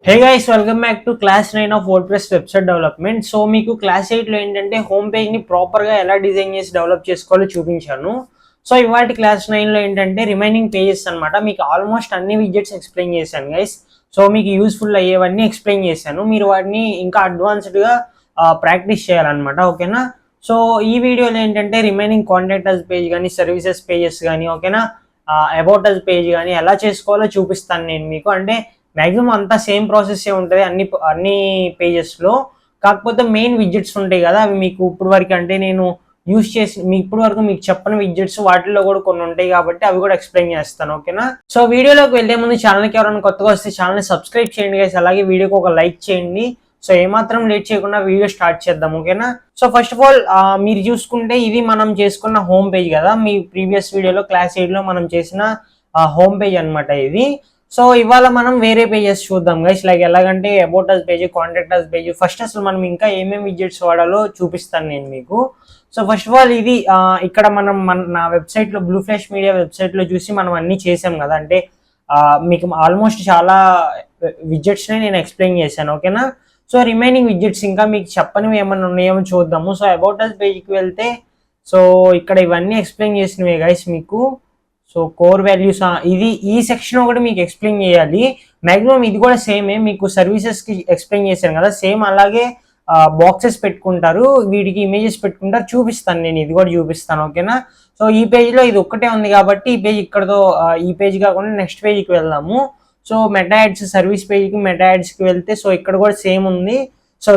Hey guys, welcome back to class 9 of WordPress website development. So మీకు class 8లో ఏంటంటే home పేజ్ని ప్రాపర్గా ఎలా design చేసి డెవలప్ చేసుకోవాలో చూపించాను. సో ఇవాళ క్లాస్ 9లో ఏంటంటే రిమైనింగ్ పేజెస్ అనమాట. మీకు ఆల్మోస్ట్ అన్ని విడ్జెట్స్ ఎక్స్ప్లెయిన్ చేశాను గైస్. సో మీకు యూస్ఫుల్ అయ్యేవన్నీ ఎక్స్ప్లెయిన్ చేశాను. మీరు వాటిని ఇంకా అడ్వాన్స్డ్గా ప్రాక్టీస్ చేయాలన్నమాట. ఓకేనా. సో ఈ వీడియోలో ఏంటంటే రిమైనింగ్ కాంటాక్టర్స్ పేజ్ కానీ సర్వీసెస్ పేజెస్ కానీ ఓకేనా అబౌట్ అస్ పేజ్ కానీ ఎలా చేసుకోవాలో చూపిస్తాను నేను మీకు. అంటే మ్యాక్సిమం అంతా సేమ్ ప్రాసెస్ ఉంటుంది అన్ని పేజెస్లో. కాకపోతే మెయిన్ విడ్జెట్స్ ఉంటాయి కదా, అవి మీకు ఇప్పుడు వరకు అంటే నేను యూస్ చేసి ఇప్పుడు వరకు మీకు చెప్పని విడ్జెట్స్ వాటిల్లో కూడా కొన్ని ఉంటాయి కాబట్టి అవి కూడా ఎక్స్ప్లెయిన్ చేస్తాను. ఓకేనా. సో వీడియోలోకి వెళ్లే ముందు ఛానల్కి ఎవరైనా కొత్తగా వస్తే ఛానల్ని సబ్స్క్రైబ్ చేయండి గైస్. అలాగే వీడియోకి ఒక లైక్ చేయండి. సో ఏమాత్రం లేట్ చేయకుండా వీడియో స్టార్ట్ చేద్దాం. ఓకేనా. సో ఫస్ట్ ఆఫ్ ఆల్ మీరు చూసుకుంటే ఇది మనం చేసుకున్న హోమ్ పేజ్ కదా. మీ ప్రీవియస్ వీడియోలో క్లాస్ 8లో మనం చేసిన హోమ్ పేజ్ అనమాట ఇది. సో ఇవాళ మనం వేరే పేజెస్ చూద్దాం గైస్. లైక్ ఎలాగంటే about us page, contact us page. First అసలు మనం ఇంకా ఏమేమి విడ్జెట్స్ వాడాలో చూపిస్తాను నేను మీకు. సో ఫస్ట్ ఆఫ్ ఆల్ ఇది ఇక్కడ మనం నా వెబ్సైట్లో బ్లూ ఫ్లాష్ మీడియా వెబ్సైట్లో చూసి మనం అన్నీ చేసాం కదా. అంటే మీకు ఆల్మోస్ట్ చాలా విడ్జెట్స్ని నేను ఎక్స్ప్లెయిన్ చేశాను. ఓకేనా. సో రిమైనింగ్ విడ్జెట్స్ ఇంకా మీకు చెప్పనివి ఏమైనా ఉన్నాయేమో చూద్దాము. సో అబౌట్ అస్ పేజ్కి వెళ్తే సో ఇక్కడ ఇవన్నీ ఎక్స్ప్లెయిన్ చేసినవే గైస్ మీకు. సో కోర్ వాల్యూస్ ఇది ఈ సెక్షన్ ఒకటి మీకు ఎక్స్ప్లెయిన్ చేయాలి. మ్యాక్సిమం ఇది కూడా సేమే, మీకు సర్వీసెస్కి ఎక్స్ప్లెయిన్ చేశాను కదా సేమ్ అలాగే బాక్సెస్ పెట్టుకుంటారు, వీటికి ఇమేజెస్ పెట్టుకుంటారు. చూపిస్తాను నేను, ఇది కూడా చూపిస్తాను. ఓకేనా. సో ఈ పేజ్లో ఇది ఒక్కటే ఉంది కాబట్టి ఈ పేజ్ ఇక్కడతో ఈ పేజ్ కాకుండా నెక్స్ట్ పేజ్కి వెళ్దాము. సో మెటా యాడ్స్ సర్వీస్ పేజ్కి మెటా యాడ్స్కి వెళ్తే సో ఇక్కడ కూడా సేమ్ ఉంది. సో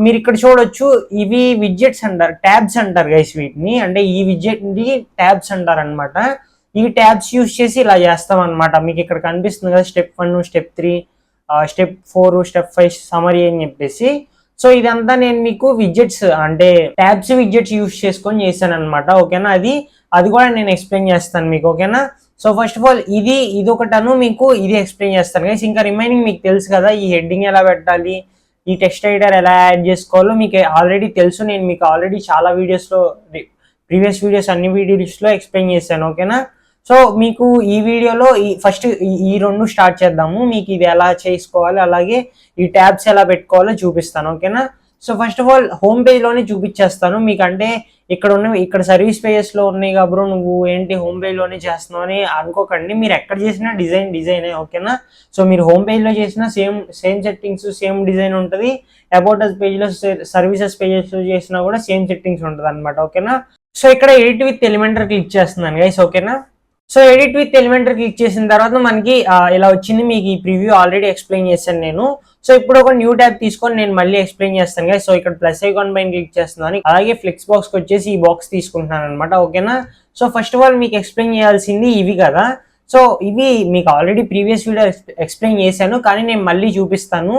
మీరు ఇక్కడ చూడొచ్చు, ఇవి విడ్జెట్స్ అంటారు, ట్యాబ్స్ అంటారు గైస్ వీటిని. అంటే ఈ విడ్జెట్ని ట్యాబ్స్ అంటారు అనమాట. ఈ ట్యాబ్స్ యూస్ చేసి ఇలా చేస్తాం అనమాట. మీకు ఇక్కడ కనిపిస్తుంది కదా step 1, step 3, step 4, step 5 summary అని చెప్పేసి. సో ఇదంతా నేను మీకు విడ్జెట్స్ అంటే ట్యాబ్స్ విడ్జెట్స్ యూస్ చేసుకొని చేశాను అనమాట. ఓకేనా. అది కూడా నేను ఎక్స్ప్లెయిన్ చేస్తాను మీకు. ఓకేనా. సో ఫస్ట్ ఆఫ్ ఆల్ ఇది ఒకటను మీకు ఇది ఎక్స్ప్లెయిన్ చేస్తాను గైస్. ఇంకా రిమైనింగ్ మీకు తెలుసు కదా, ఈ హెడ్డింగ్ ఎలా పెట్టాలి, ఈ టెక్స్ట్ ఎడిటర్ ఎలా యాడ్ చేసుకోవాలో మీకు ఆల్రెడీ తెలుసు. నేను మీకు ఆల్రెడీ చాలా వీడియోస్లో ప్రీవియస్ వీడియోస్ అన్ని వీడియోస్లో ఎక్స్ప్లెయిన్ చేశాను. ఓకేనా. సో మీకు ఈ వీడియోలో ఫస్ట్ ఈ రెండు స్టార్ట్ చేద్దాము. మీకు ఇది ఎలా చేసుకోవాలి అలాగే ఈ ట్యాబ్స్ ఎలా పెట్టుకోవాలో చూపిస్తాను. ఓకేనా. So first of all home పేజ్లోనే చూపించేస్తాను మీకు. అంటే ఇక్కడ సర్వీస్ పేజెస్లో ఉన్నాయి కాబట్టి నువ్వు ఏంటి హోమ్ పేజ్లోనే చేస్తున్నావు అని అనుకోకండి. మీరు ఎక్కడ చేసినా డిజైనే. ఓకేనా. సో మీరు హోమ్ పేజ్లో చేసినా సేమ్ సెట్టింగ్స్ సేమ్ డిజైన్ ఉంటుంది. అబౌట్ అస్ పేజ్లో సర్వీసెస్ పేజెస్లో చేసినా కూడా సేమ్ సెట్టింగ్స్ ఉంటుంది అనమాట. ఓకేనా. సో ఇక్కడ ఎడిట్ విత్ ఎలిమెంటర్ క్లిక్ చేస్తున్నాను గైస్. ఓకేనా. So edit with Elementor click చేసిన తర్వాత మనకి ఇలా వచ్చింది. మీకు ఈ ప్రివ్యూ ఆల్రెడీ ఎక్స్ప్లెయిన్ చేశాను నేను. సో ఇప్పుడు ఒక న్యూ ట్యాబ్ తీసుకొని నేను మళ్ళీ ఎక్స్ప్లెయిన్ చేస్తాను కదా. సో ఇక్కడ ప్లస్ ఐకాన్ పైన క్లిక్ చేస్తున్నాను. అలాగే ఫ్లెక్స్ బాక్స్కి వచ్చేసి ఈ బాక్స్ తీసుకుంటున్నాను అనమాట. ఓకేనా. సో ఫస్ట్ ఆఫ్ ఆల్ మీకు ఎక్స్ప్లెయిన్ చేయాల్సింది ఇవి కదా. సో ఇవి మీకు ఆల్రెడీ ప్రీవియస్ వీడియో ఎక్స్ప్లెయిన్ చేశాను కానీ నేను మళ్ళీ చూపిస్తాను.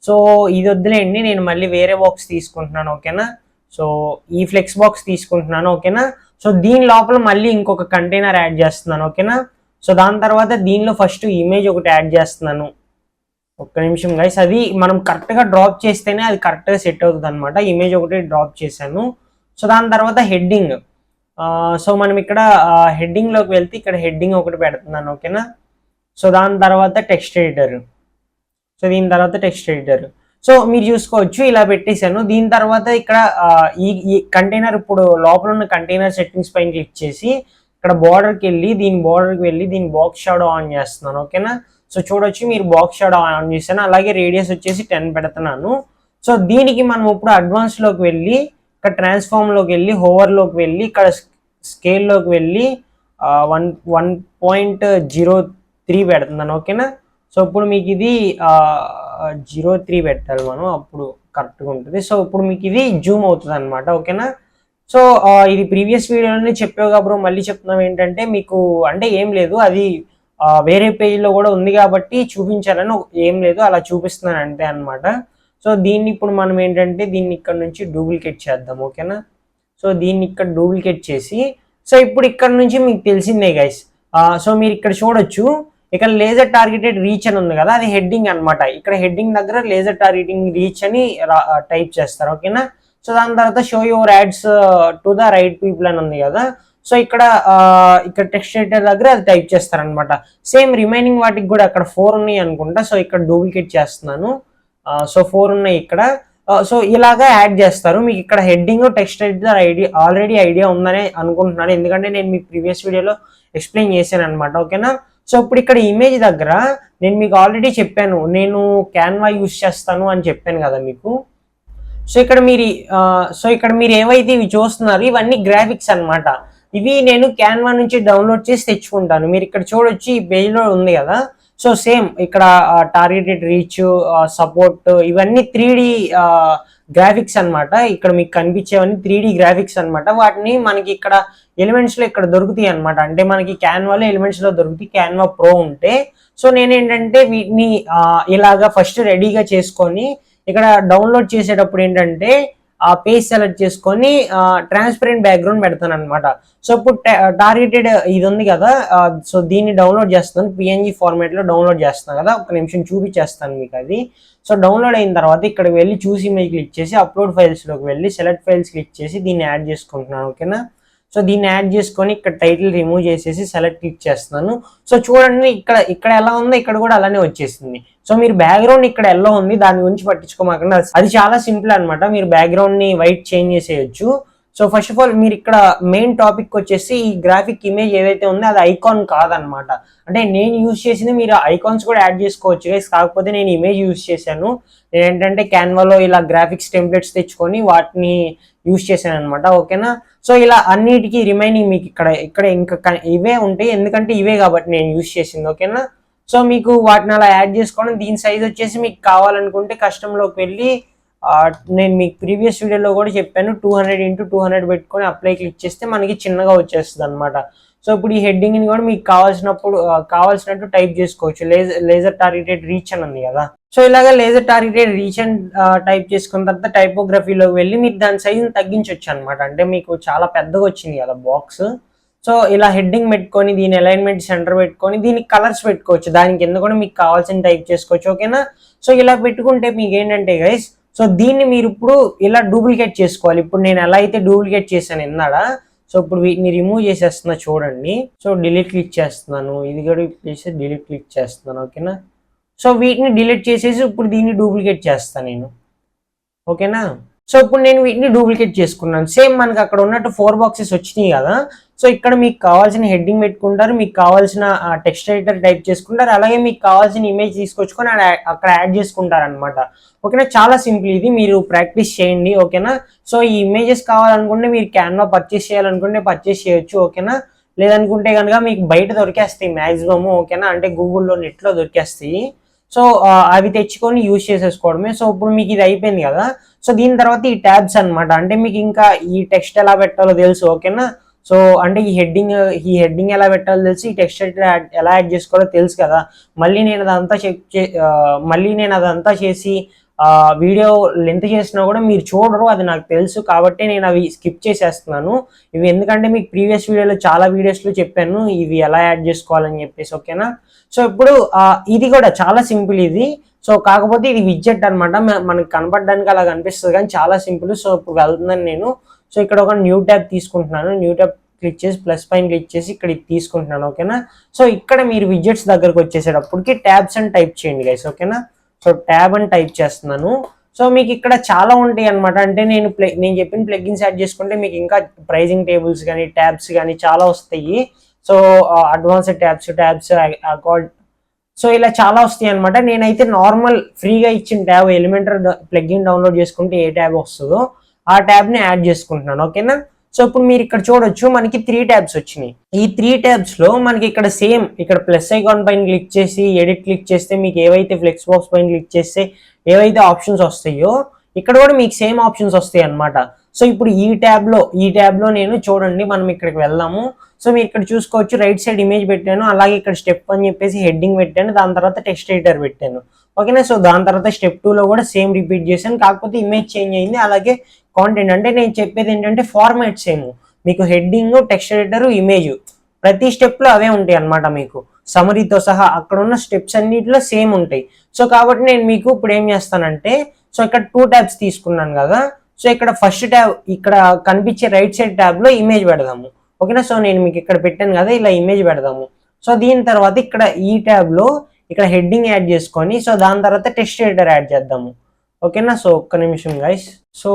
సో ఇది వద్దులేండి, నేను మళ్ళీ వేరే బాక్స్ తీసుకుంటున్నాను. ఓకేనా. సో ఈ ఫ్లెక్స్ బాక్స్ తీసుకుంటున్నాను. ఓకేనా. సో దీని లోపల మళ్ళీ ఇంకొక కంటైనర్ యాడ్ చేస్తున్నాను. ఓకేనా. సో దాని తర్వాత దీనిలో ఫస్ట్ ఇమేజ్ ఒకటి యాడ్ చేస్తున్నాను. ఒక్క నిమిషం గైస్, అది మనం కరెక్ట్గా డ్రాప్ చేస్తేనే అది కరెక్ట్గా సెట్ అవుతుంది అనమాట. ఇమేజ్ ఒకటి డ్రాప్ చేశాను. సో దాని తర్వాత హెడ్డింగ్. సో మనం ఇక్కడ హెడ్డింగ్లోకి వెళ్తే ఇక్కడ హెడ్డింగ్ ఒకటి పెడుతున్నాను. ఓకేనా. సో దాని తర్వాత టెక్స్ట్ ఎడిటర్. సో దీని తర్వాత టెక్స్ట్ ఎడిటర్. సో మీరు చూసుకోవచ్చు ఇలా పెట్టేశాను. దీని తర్వాత ఇక్కడ ఈ కంటైనర్ ఇప్పుడు లోపల ఉన్న కంటైనర్ సెట్టింగ్స్ పైన క్లిక్ చేసి ఇక్కడ బార్డర్కి వెళ్ళి దీని బాక్స్ షాడో ఆన్ చేస్తున్నాను. ఓకేనా. సో చూడొచ్చు మీరు బాక్స్ షాడో ఆన్ చేశాను. అలాగే రేడియస్ వచ్చేసి 10 పెడుతున్నాను. సో దీనికి మనం ఇప్పుడు అడ్వాన్స్లోకి వెళ్ళి ఇక్కడ ట్రాన్స్ఫార్మ్లోకి వెళ్ళి హోవర్లోకి వెళ్ళి ఇక్కడ స్కేల్లోకి వెళ్ళి 1.03 పెడుతున్నాను. ఓకేనా. సో ఇప్పుడు మీకు ఇది 0.3 పెట్టాలి మనం, అప్పుడు కరెక్ట్గా ఉంటుంది. సో ఇప్పుడు మీకు ఇది జూమ్ అవుతుంది అనమాట. ఓకేనా. సో ఇది ప్రీవియస్ వీడియోలోనే చెప్పావు కాబట్టి మళ్ళీ చెప్తున్నాం ఏంటంటే మీకు అంటే ఏం లేదు, అది వేరే పేజ్లో కూడా ఉంది కాబట్టి చూపించాలని ఏం లేదు, అలా చూపిస్తున్నాను అంతే అనమాట. సో దీన్ని ఇప్పుడు మనం ఏంటంటే దీన్ని ఇక్కడ నుంచి డూప్లికేట్ చేద్దాం. ఓకేనా. సో దీన్ని ఇక్కడ డూప్లికేట్ చేసి సో ఇప్పుడు ఇక్కడ నుంచి మీకు తెలిసిందే గైస్. సో మీరు ఇక్కడ చూడొచ్చు, ఇక్కడ లేజర్ టార్గెటెడ్ రీచ్ అని ఉంది కదా, అది హెడ్డింగ్ అనమాట. ఇక్కడ హెడ్డింగ్ దగ్గర లేజర్ టార్గెటింగ్ రీచ్ అని టైప్ చేస్తారు. ఓకేనా. సో దాని తర్వాత show your ads to the right people అని ఉంది కదా. సో ఇక్కడ ఇక్కడ టెక్స్ట్ ఎడిటర్ దగ్గర అది టైప్ చేస్తారనమాట. సేమ్ రిమైనింగ్ వాటికి కూడా అక్కడ 4 ఉన్నాయి అనుకుంటా. సో ఇక్కడ డూప్లికేట్ చేస్తున్నాను. సో 4 ఉన్నాయి ఇక్కడ. సో ఇలాగా యాడ్ చేస్తారు. మీకు ఇక్కడ heading text editor already idea ఉందని అనుకుంటున్నాను, ఎందుకంటే నేను మీకు ప్రీవియస్ వీడియోలో ఎక్స్ప్లెయిన్ చేశాను అనమాట. ఓకేనా. సో ఇప్పుడు ఇక్కడ ఇమేజ్ దగ్గర నేను మీకు ఆల్రెడీ చెప్పాను, నేను క్యాన్వా యూస్ చేస్తాను అని చెప్పాను కదా మీకు. సో ఇక్కడ మీరు ఏవైతే ఇవి చూస్తున్నారు ఇవన్నీ గ్రాఫిక్స్ అనమాట. ఇవి నేను క్యాన్వా నుంచి డౌన్లోడ్ చేసి తెచ్చుకుంటాను. మీరు ఇక్కడ చూడొచ్చు ఈ పేజ్లో ఉంది కదా. సో సేమ్ ఇక్కడ టార్గెటెడ్ రీచ్, సపోర్ట్, ఇవన్నీ 3D గ్రాఫిక్స్ అనమాట. ఇక్కడ మీకు కనిపించేవన్నీ 3D గ్రాఫిక్స్ అనమాట. వాటిని మనకి ఇక్కడ ఎలిమెంట్స్ లో ఇక్కడ దొరుకుతాయి అనమాట. అంటే మనకి క్యాన్వాలో ఎలిమెంట్స్ లో దొరుకుతాయి క్యాన్వా ప్రో ఉంటే. సో నేనేంటంటే వీటిని ఇలాగా ఫస్ట్ రెడీగా చేసుకొని ఇక్కడ డౌన్లోడ్ చేసేటప్పుడు ఏంటంటే ఆ పేజ్ సెలెక్ట్ చేసుకొని ట్రాన్స్పరెంట్ బ్యాక్గ్రౌండ్ పెడతాను అనమాట. సో ఇప్పుడు టార్గెటెడ్ ఇది ఉంది కదా, సో దీన్ని డౌన్లోడ్ చేస్తాను. PNG ఫార్మాట్ లో డౌన్లోడ్ చేస్తాను కదా, ఒక నిమిషం చూపించేస్తాను మీకు అది. సో డౌన్లోడ్ అయిన తర్వాత ఇక్కడ వెళ్ళి చూసి ఇమేజ్ క్లిక్ చేసి అప్లోడ్ ఫైల్స్ లోకి వెళ్ళి సెలెక్ట్ ఫైల్స్ క్లిక్ చేసి దీన్ని యాడ్ చేసుకుంటున్నాను. ఓకేనా. సో దీన్ని యాడ్ చేసుకొని ఇక్కడ టైటిల్ రిమూవ్ చేసేసి సెలెక్ట్ క్లిక్ చేస్తున్నాను. సో చూడండి ఇక్కడ ఎలా ఉందో ఇక్కడ కూడా అలానే వచ్చేసింది. సో మీరు బ్యాక్గ్రౌండ్ ఇక్కడ ఎలా ఉంది దాని గురించి పట్టించుకోమాకండి, అది చాలా సింపుల్ అనమాట. మీరు బ్యాక్గ్రౌండ్ ని వైట్ చేంజ్ చేసేయచ్చు. సో ఫస్ట్ ఆఫ్ ఆల్ మీరు ఇక్కడ మెయిన్ టాపిక్ వచ్చేసి ఈ గ్రాఫిక్ ఇమేజ్ ఏదైతే ఉందో అది ఐకాన్ కాదనమాట. అంటే నేను యూజ్ చేసింది, మీరు ఐకాన్స్ కూడా యాడ్ చేసుకోవచ్చు గైస్, కాకపోతే నేను ఇమేజ్ యూజ్ చేశాను. నేను ఏంటంటే క్యాన్వాలో ఇలా గ్రాఫిక్స్ టెంప్లెట్స్ తెచ్చుకొని వాటిని యూజ్ చేశాను అనమాట. ఓకేనా. సో ఇలా అన్నిటికీ రిమైనింగ్ మీకు ఇక్కడ ఇంకా ఇవే ఉంటాయి, ఎందుకంటే ఇవే కాబట్టి నేను యూజ్ చేసింది. ఓకేనా. సో మీకు వాటిని అలా యాడ్ చేసుకోవడం. దీని సైజ్ వచ్చేసి మీకు కావాలనుకుంటే కస్టమ్లోకి వెళ్ళి నేను మీకు ప్రీవియస్ వీడియోలో కూడా చెప్పాను 200x200 పెట్టుకొని అప్లై క్లిక్ చేస్తే మనకి చిన్నగా వచ్చేస్తుంది అనమాట. సో ఇప్పుడు ఈ హెడ్డింగ్ ని కూడా మీకు కావాల్సినట్టు టైప్ చేసుకోవచ్చు. లేజర్ టార్గెటెడ్ రీచ్ అని ఉంది కదా. సో ఇలాగ లేజర్ టార్గెటెడ్ రీచ్ అని టైప్ చేసుకున్న తర్వాత టైపోగ్రఫీలోకి వెళ్ళి మీరు దాని సైజుని తగ్గించవచ్చు అనమాట. అంటే మీకు చాలా పెద్దగా వచ్చింది కదా బాక్స్. సో ఇలా హెడ్డింగ్ పెట్టుకొని దీని అలైన్మెంట్ సెంటర్ పెట్టుకొని దీనికి కలర్స్ పెట్టుకోవచ్చు. దాని కింద కూడా మీకు కావాల్సిన టైప్ చేసుకోవచ్చు. ఓకేనా. సో ఇలా పెట్టుకుంటే మీకు ఏంటంటే గైస్, సో దీన్ని మీరు ఇప్పుడు ఇలా డూప్లికేట్ చేసుకోవాలి. ఇప్పుడు నేను ఎలా అయితే డూప్లికేట్ చేశాను ఇందాడ, సో ఇప్పుడు వీటిని రిమూవ్ చేసేస్తున్నా చూడండి. సో డిలీట్ క్లిక్ చేస్తున్నాను, ఇది కూడా చేసి డిలీట్ క్లిక్ చేస్తున్నాను. ఓకేనా. సో వీటిని డిలీట్ చేసేసి ఇప్పుడు దీన్ని డూప్లికేట్ చేస్తాను నేను. ఓకేనా. సో ఇప్పుడు నేను వీటిని డూప్లికేట్ చేసుకున్నాను. సేమ్ మనకి అక్కడ ఉన్నట్టు 4 బాక్సెస్ వచ్చినాయి కదా. సో ఇక్కడ మీకు కావాల్సిన హెడ్డింగ్ పెట్టుకుంటారు, మీకు కావాల్సిన టెక్స్ట్ ఎడిటర్ టైప్ చేసుకుంటారు, అలాగే మీకు కావాల్సిన ఇమేజ్ తీసుకొచ్చుకొని అక్కడ యాడ్ చేసుకుంటారు అనమాట. ఓకేనా. చాలా సింపుల్, ఇది మీరు ప్రాక్టీస్ చేయండి. ఓకేనా. సో ఈ ఇమేజెస్ కావాలనుకుంటే మీరు క్యాన్వా పర్చేస్ చేయాలనుకుంటే పర్చేస్ చేయొచ్చు. ఓకేనా. లేదనుకుంటే కనుక మీకు బయట దొరికేస్తాయి మ్యాక్సిమమ్. ఓకేనా. అంటే గూగుల్లో నెట్లో దొరికేస్తాయి. సో అవి తెచ్చుకొని యూజ్ చేసేసుకోవడమే. సో ఇప్పుడు మీకు ఇది అయిపోయింది కదా. సో దీని తర్వాత ఈ ట్యాబ్స్ అనమాట. అంటే మీకు ఇంకా ఈ టెక్స్ట్ ఎలా పెట్టాలో తెలుసు. ఓకేనా. సో అంటే ఈ హెడ్డింగ్ ఎలా పెట్టాలో తెలుసు, ఈ టెక్స్ట్ ఎలా యాడ్ చేసుకోవాలో తెలుసు కదా. మళ్ళీ నేను అదంతా చేసి వీడియో లెంత్ చేసినా కూడా మీరు చూడరు, అది నాకు తెలుసు. కాబట్టి నేను అవి స్కిప్ చేసేస్తున్నాను ఇవి, ఎందుకంటే మీకు ప్రీవియస్ వీడియోలో చాలా వీడియోస్లో చెప్పాను ఇవి ఎలా యాడ్ చేసుకోవాలని చెప్పేసి. ఓకేనా. సో ఇప్పుడు ఇది కూడా చాలా సింపుల్ ఇది. సో కాకపోతే ఇది విడ్జెట్ అనమాట, మనకి కనపడడానికి అలా కనిపిస్తుంది కానీ చాలా సింపుల్. సో ఇప్పుడు వెళ్తున్నాను నేను. సో ఇక్కడ ఒక న్యూ ట్యాబ్ తీసుకుంటున్నాను. న్యూ ట్యాబ్ క్లిక్ చేసి ప్లస్ పైన క్లిక్ చేసి ఇక్కడ ఇది తీసుకుంటున్నాను. ఓకేనా. సో ఇక్కడ మీరు విడ్జెట్స్ దగ్గరకు వచ్చేసేటప్పటికి ట్యాబ్స్ అని టైప్ చేయండి గైస్. ఓకేనా. సో ట్యాబ్ అని టైప్ చేస్తున్నాను. సో మీకు ఇక్కడ చాలా ఉంటాయి అనమాట. అంటే నేను చెప్పిన ప్లగిన్స్ యాడ్ చేసుకుంటే మీకు ఇంకా ప్రైజింగ్ టేబుల్స్ కానీ ట్యాబ్స్ కానీ చాలా వస్తాయి. So advanced tabs accord, so ఇలా చాలా వస్తాయి అనమాట. నేనైతే నార్మల్ ఫ్రీగా ఇచ్చిన ట్యాబ్ ఎలిమెంటర్ ప్లగిన్ డౌన్లోడ్ చేసుకుంటే ఏ ట్యాబ్ వస్తుందో ఆ ట్యాబ్ని యాడ్ చేసుకుంటున్నాను. ఓకేనా. సో ఇప్పుడు మీరు ఇక్కడ చూడొచ్చు మనకి 3 ట్యాబ్స్ వచ్చినాయి. ఈ 3 ట్యాబ్స్ లో మనకి ఇక్కడ సేమ్ ఇక్కడ ప్లస్ ఐకాన్ పైన క్లిక్ చేసి ఎడిట్ క్లిక్ చేస్తే మీకు ఏవైతే ఫ్లెక్స్ బాక్స్ పైన క్లిక్ చేస్తే ఏవైతే ఆప్షన్స్ వస్తాయో ఇక్కడ కూడా మీకు సేమ్ ఆప్షన్స్ వస్తాయి అనమాట. సో ఇప్పుడు ఈ ట్యాబ్ లో నేను చూడండి, మనం ఇక్కడికి వెళ్దాము. సో మీరు ఇక్కడ చూసుకోవచ్చు రైట్ సైడ్ ఇమేజ్ పెట్టాను, అలాగే ఇక్కడ స్టెప్ అని చెప్పేసి హెడ్డింగ్ పెట్టాను, దాని తర్వాత టెక్స్ట్ ఎడిటర్ పెట్టాను. ఓకేనా. సో దాని తర్వాత స్టెప్ 2లో కూడా సేమ్ రిపీట్ చేశాను, కాకపోతే ఇమేజ్ చేంజ్ అయింది. అలాగే కాంటెంట్, అంటే నేను చెప్పేది ఏంటంటే ఫార్మాట్ సేమ్, మీకు హెడ్డింగ్, టెక్స్ట్ ఎడిటర్, ఇమేజ్ ప్రతి స్టెప్ లో అవే ఉంటాయి అనమాట. మీకు సమరీతో సహా అక్కడ ఉన్న స్టెప్స్ అన్నిటిలో సేమ్ ఉంటాయి. సో కాబట్టి నేను మీకు ఇప్పుడు ఏం చేస్తానంటే, సో ఇక్కడ 2 ట్యాబ్స్ తీసుకున్నాను కదా. సో ఇక్కడ ఫస్ట్ ట్యాబ్ ఇక్కడ కనిపించే రైట్ సైడ్ ట్యాబ్ లో ఇమేజ్ పెడదాము. ఓకేనా. సో నేను మీకు ఇక్కడ పెట్టాను కదా, ఇలా ఇమేజ్ పెడదాము. సో దీని తర్వాత ఇక్కడ ఈ ట్యాబ్లో ఇక్కడ హెడ్డింగ్ యాడ్ చేసుకొని, సో దాని తర్వాత టెక్స్ట్ ఎడిటర్ యాడ్ చేద్దాము. ఓకేనా. సో ఒక్క నిమిషం గైస్. సో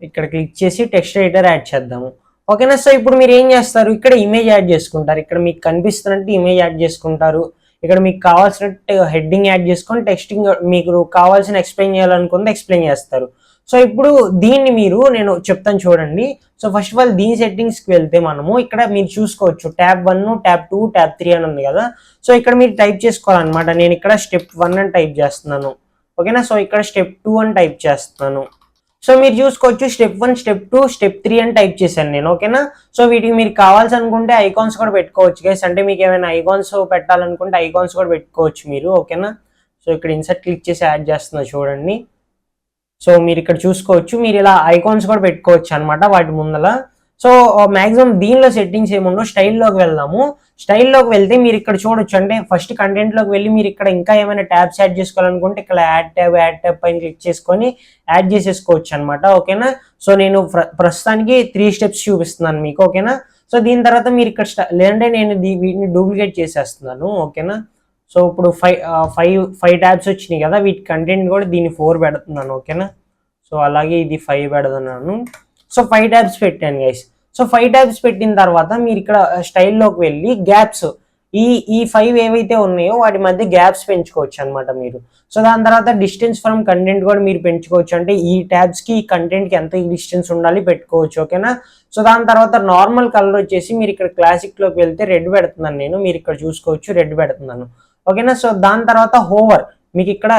ఇక్కడ క్లిక్ చేసి టెక్స్ట్ ఎడిటర్ యాడ్ చేద్దాము. ఓకేనా. సో ఇప్పుడు మీరు ఏం చేస్తారు, ఇక్కడ ఇమేజ్ యాడ్ చేసుకుంటారు. ఇక్కడ మీకు కనిపిస్తున్నట్టు ఇమేజ్ యాడ్ చేసుకుంటారు. ఇక్కడ మీకు కావాల్సినట్టు హెడ్డింగ్ యాడ్ చేసుకొని టెక్స్టింగ్ మీకు కావాల్సిన ఎక్స్ప్లెయిన్ చేయాలనుకుంటే ఎక్స్ప్లెయిన్ చేస్తారు. సో ఇప్పుడు దీన్ని నేను చెప్తాను చూడండి. సో ఫస్ట్ ఆఫ్ ఆల్ దీని సెట్టింగ్స్కి వెళ్తే మనము ఇక్కడ మీరు చూసుకోవచ్చు ట్యాబ్ 1, ట్యాబ్ 2, ట్యాబ్ 3 అని ఉంది కదా. సో ఇక్కడ మీరు టైప్ చేసుకోవాలన్నమాట. నేను ఇక్కడ స్టెప్ 1 అని టైప్ చేస్తున్నాను. ఓకేనా. సో ఇక్కడ స్టెప్ 2 అని టైప్ చేస్తున్నాను. సో మీరు చూసుకోవచ్చు స్టెప్ 1, స్టెప్ 2, స్టెప్ 3 అని టైప్ చేశాను నేను. ఓకేనా. సో వీటికి మీరు కావాల్సి అనుకుంటే ఐకాన్స్ కూడా పెట్టుకోవచ్చు గైస్. అంటే మీకు ఏమైనా ఐకాన్స్ పెట్టాలనుకుంటే ఐకాన్స్ కూడా పెట్టుకోవచ్చు మీరు. ఓకేనా. సో ఇక్కడ ఇన్సర్ట్ క్లిక్ చేసి యాడ్ చేస్తున్నా చూడండి. సో మీరు ఇక్కడ చూసుకోవచ్చు, మీరు ఇలా ఐకాన్స్ కూడా పెట్టుకోవచ్చు అనమాట వాటి ముందల. సో మాక్సిమం దీనిలో సెట్టింగ్స్ ఏముండో స్టైల్లోకి వెళ్దాము. స్టైల్లోకి వెళ్తే మీరు ఇక్కడ చూడొచ్చు, అంటే ఫస్ట్ కంటెంట్లోకి వెళ్ళి మీరు ఇక్కడ ఇంకా ఏమైనా ట్యాబ్స్ యాడ్ చేసుకోవాలనుకుంటే ఇక్కడ యాడ్ ట్యాబ్ పైన క్లిక్ చేసుకొని యాడ్ చేసేసుకోవచ్చు అనమాట. ఓకేనా. సో నేను ప్రస్తుతానికి 3 స్టెప్స్ చూపిస్తున్నాను మీకు. ఓకేనా. సో దీని తర్వాత మీరు ఇక్కడ లేదంటే నేను వీటిని డూప్లికేట్ చేసేస్తున్నాను. ఓకేనా. సో ఇప్పుడు 5 ట్యాబ్స్ వచ్చినాయి కదా, వీటి కంటెంట్ కూడా దీన్ని 4 పెడుతున్నాను. ఓకేనా. సో అలాగే ఇది 5 పెడుతున్నాను. సో 5 ట్యాబ్స్ పెట్టాను గైస్. సో 5 ట్యాబ్స్ పెట్టిన తర్వాత మీరు ఇక్కడ స్టైల్లోకి వెళ్ళి గ్యాప్స్ ఈ 5 ఏవైతే ఉన్నాయో వాటి మధ్య గ్యాప్స్ పెంచుకోవచ్చు అనమాట మీరు. సో దాని తర్వాత డిస్టెన్స్ ఫ్రమ్ కంటెంట్ కూడా మీరు పెంచుకోవచ్చు. అంటే ఈ ట్యాబ్స్కి ఈ కంటెంట్కి ఎంత డిస్టెన్స్ ఉండాలి పెట్టుకోవచ్చు. ఓకేనా. సో దాని తర్వాత నార్మల్ కలర్ వచ్చేసి మీరు ఇక్కడ క్లాసిక్లోకి వెళ్తే రెడ్ పెడుతున్నాను నేను. మీరు ఇక్కడ చూసుకోవచ్చు రెడ్ పెడుతున్నాను. ఓకేనా. సో దాని తర్వాత హోవర్ మీకు ఇక్కడ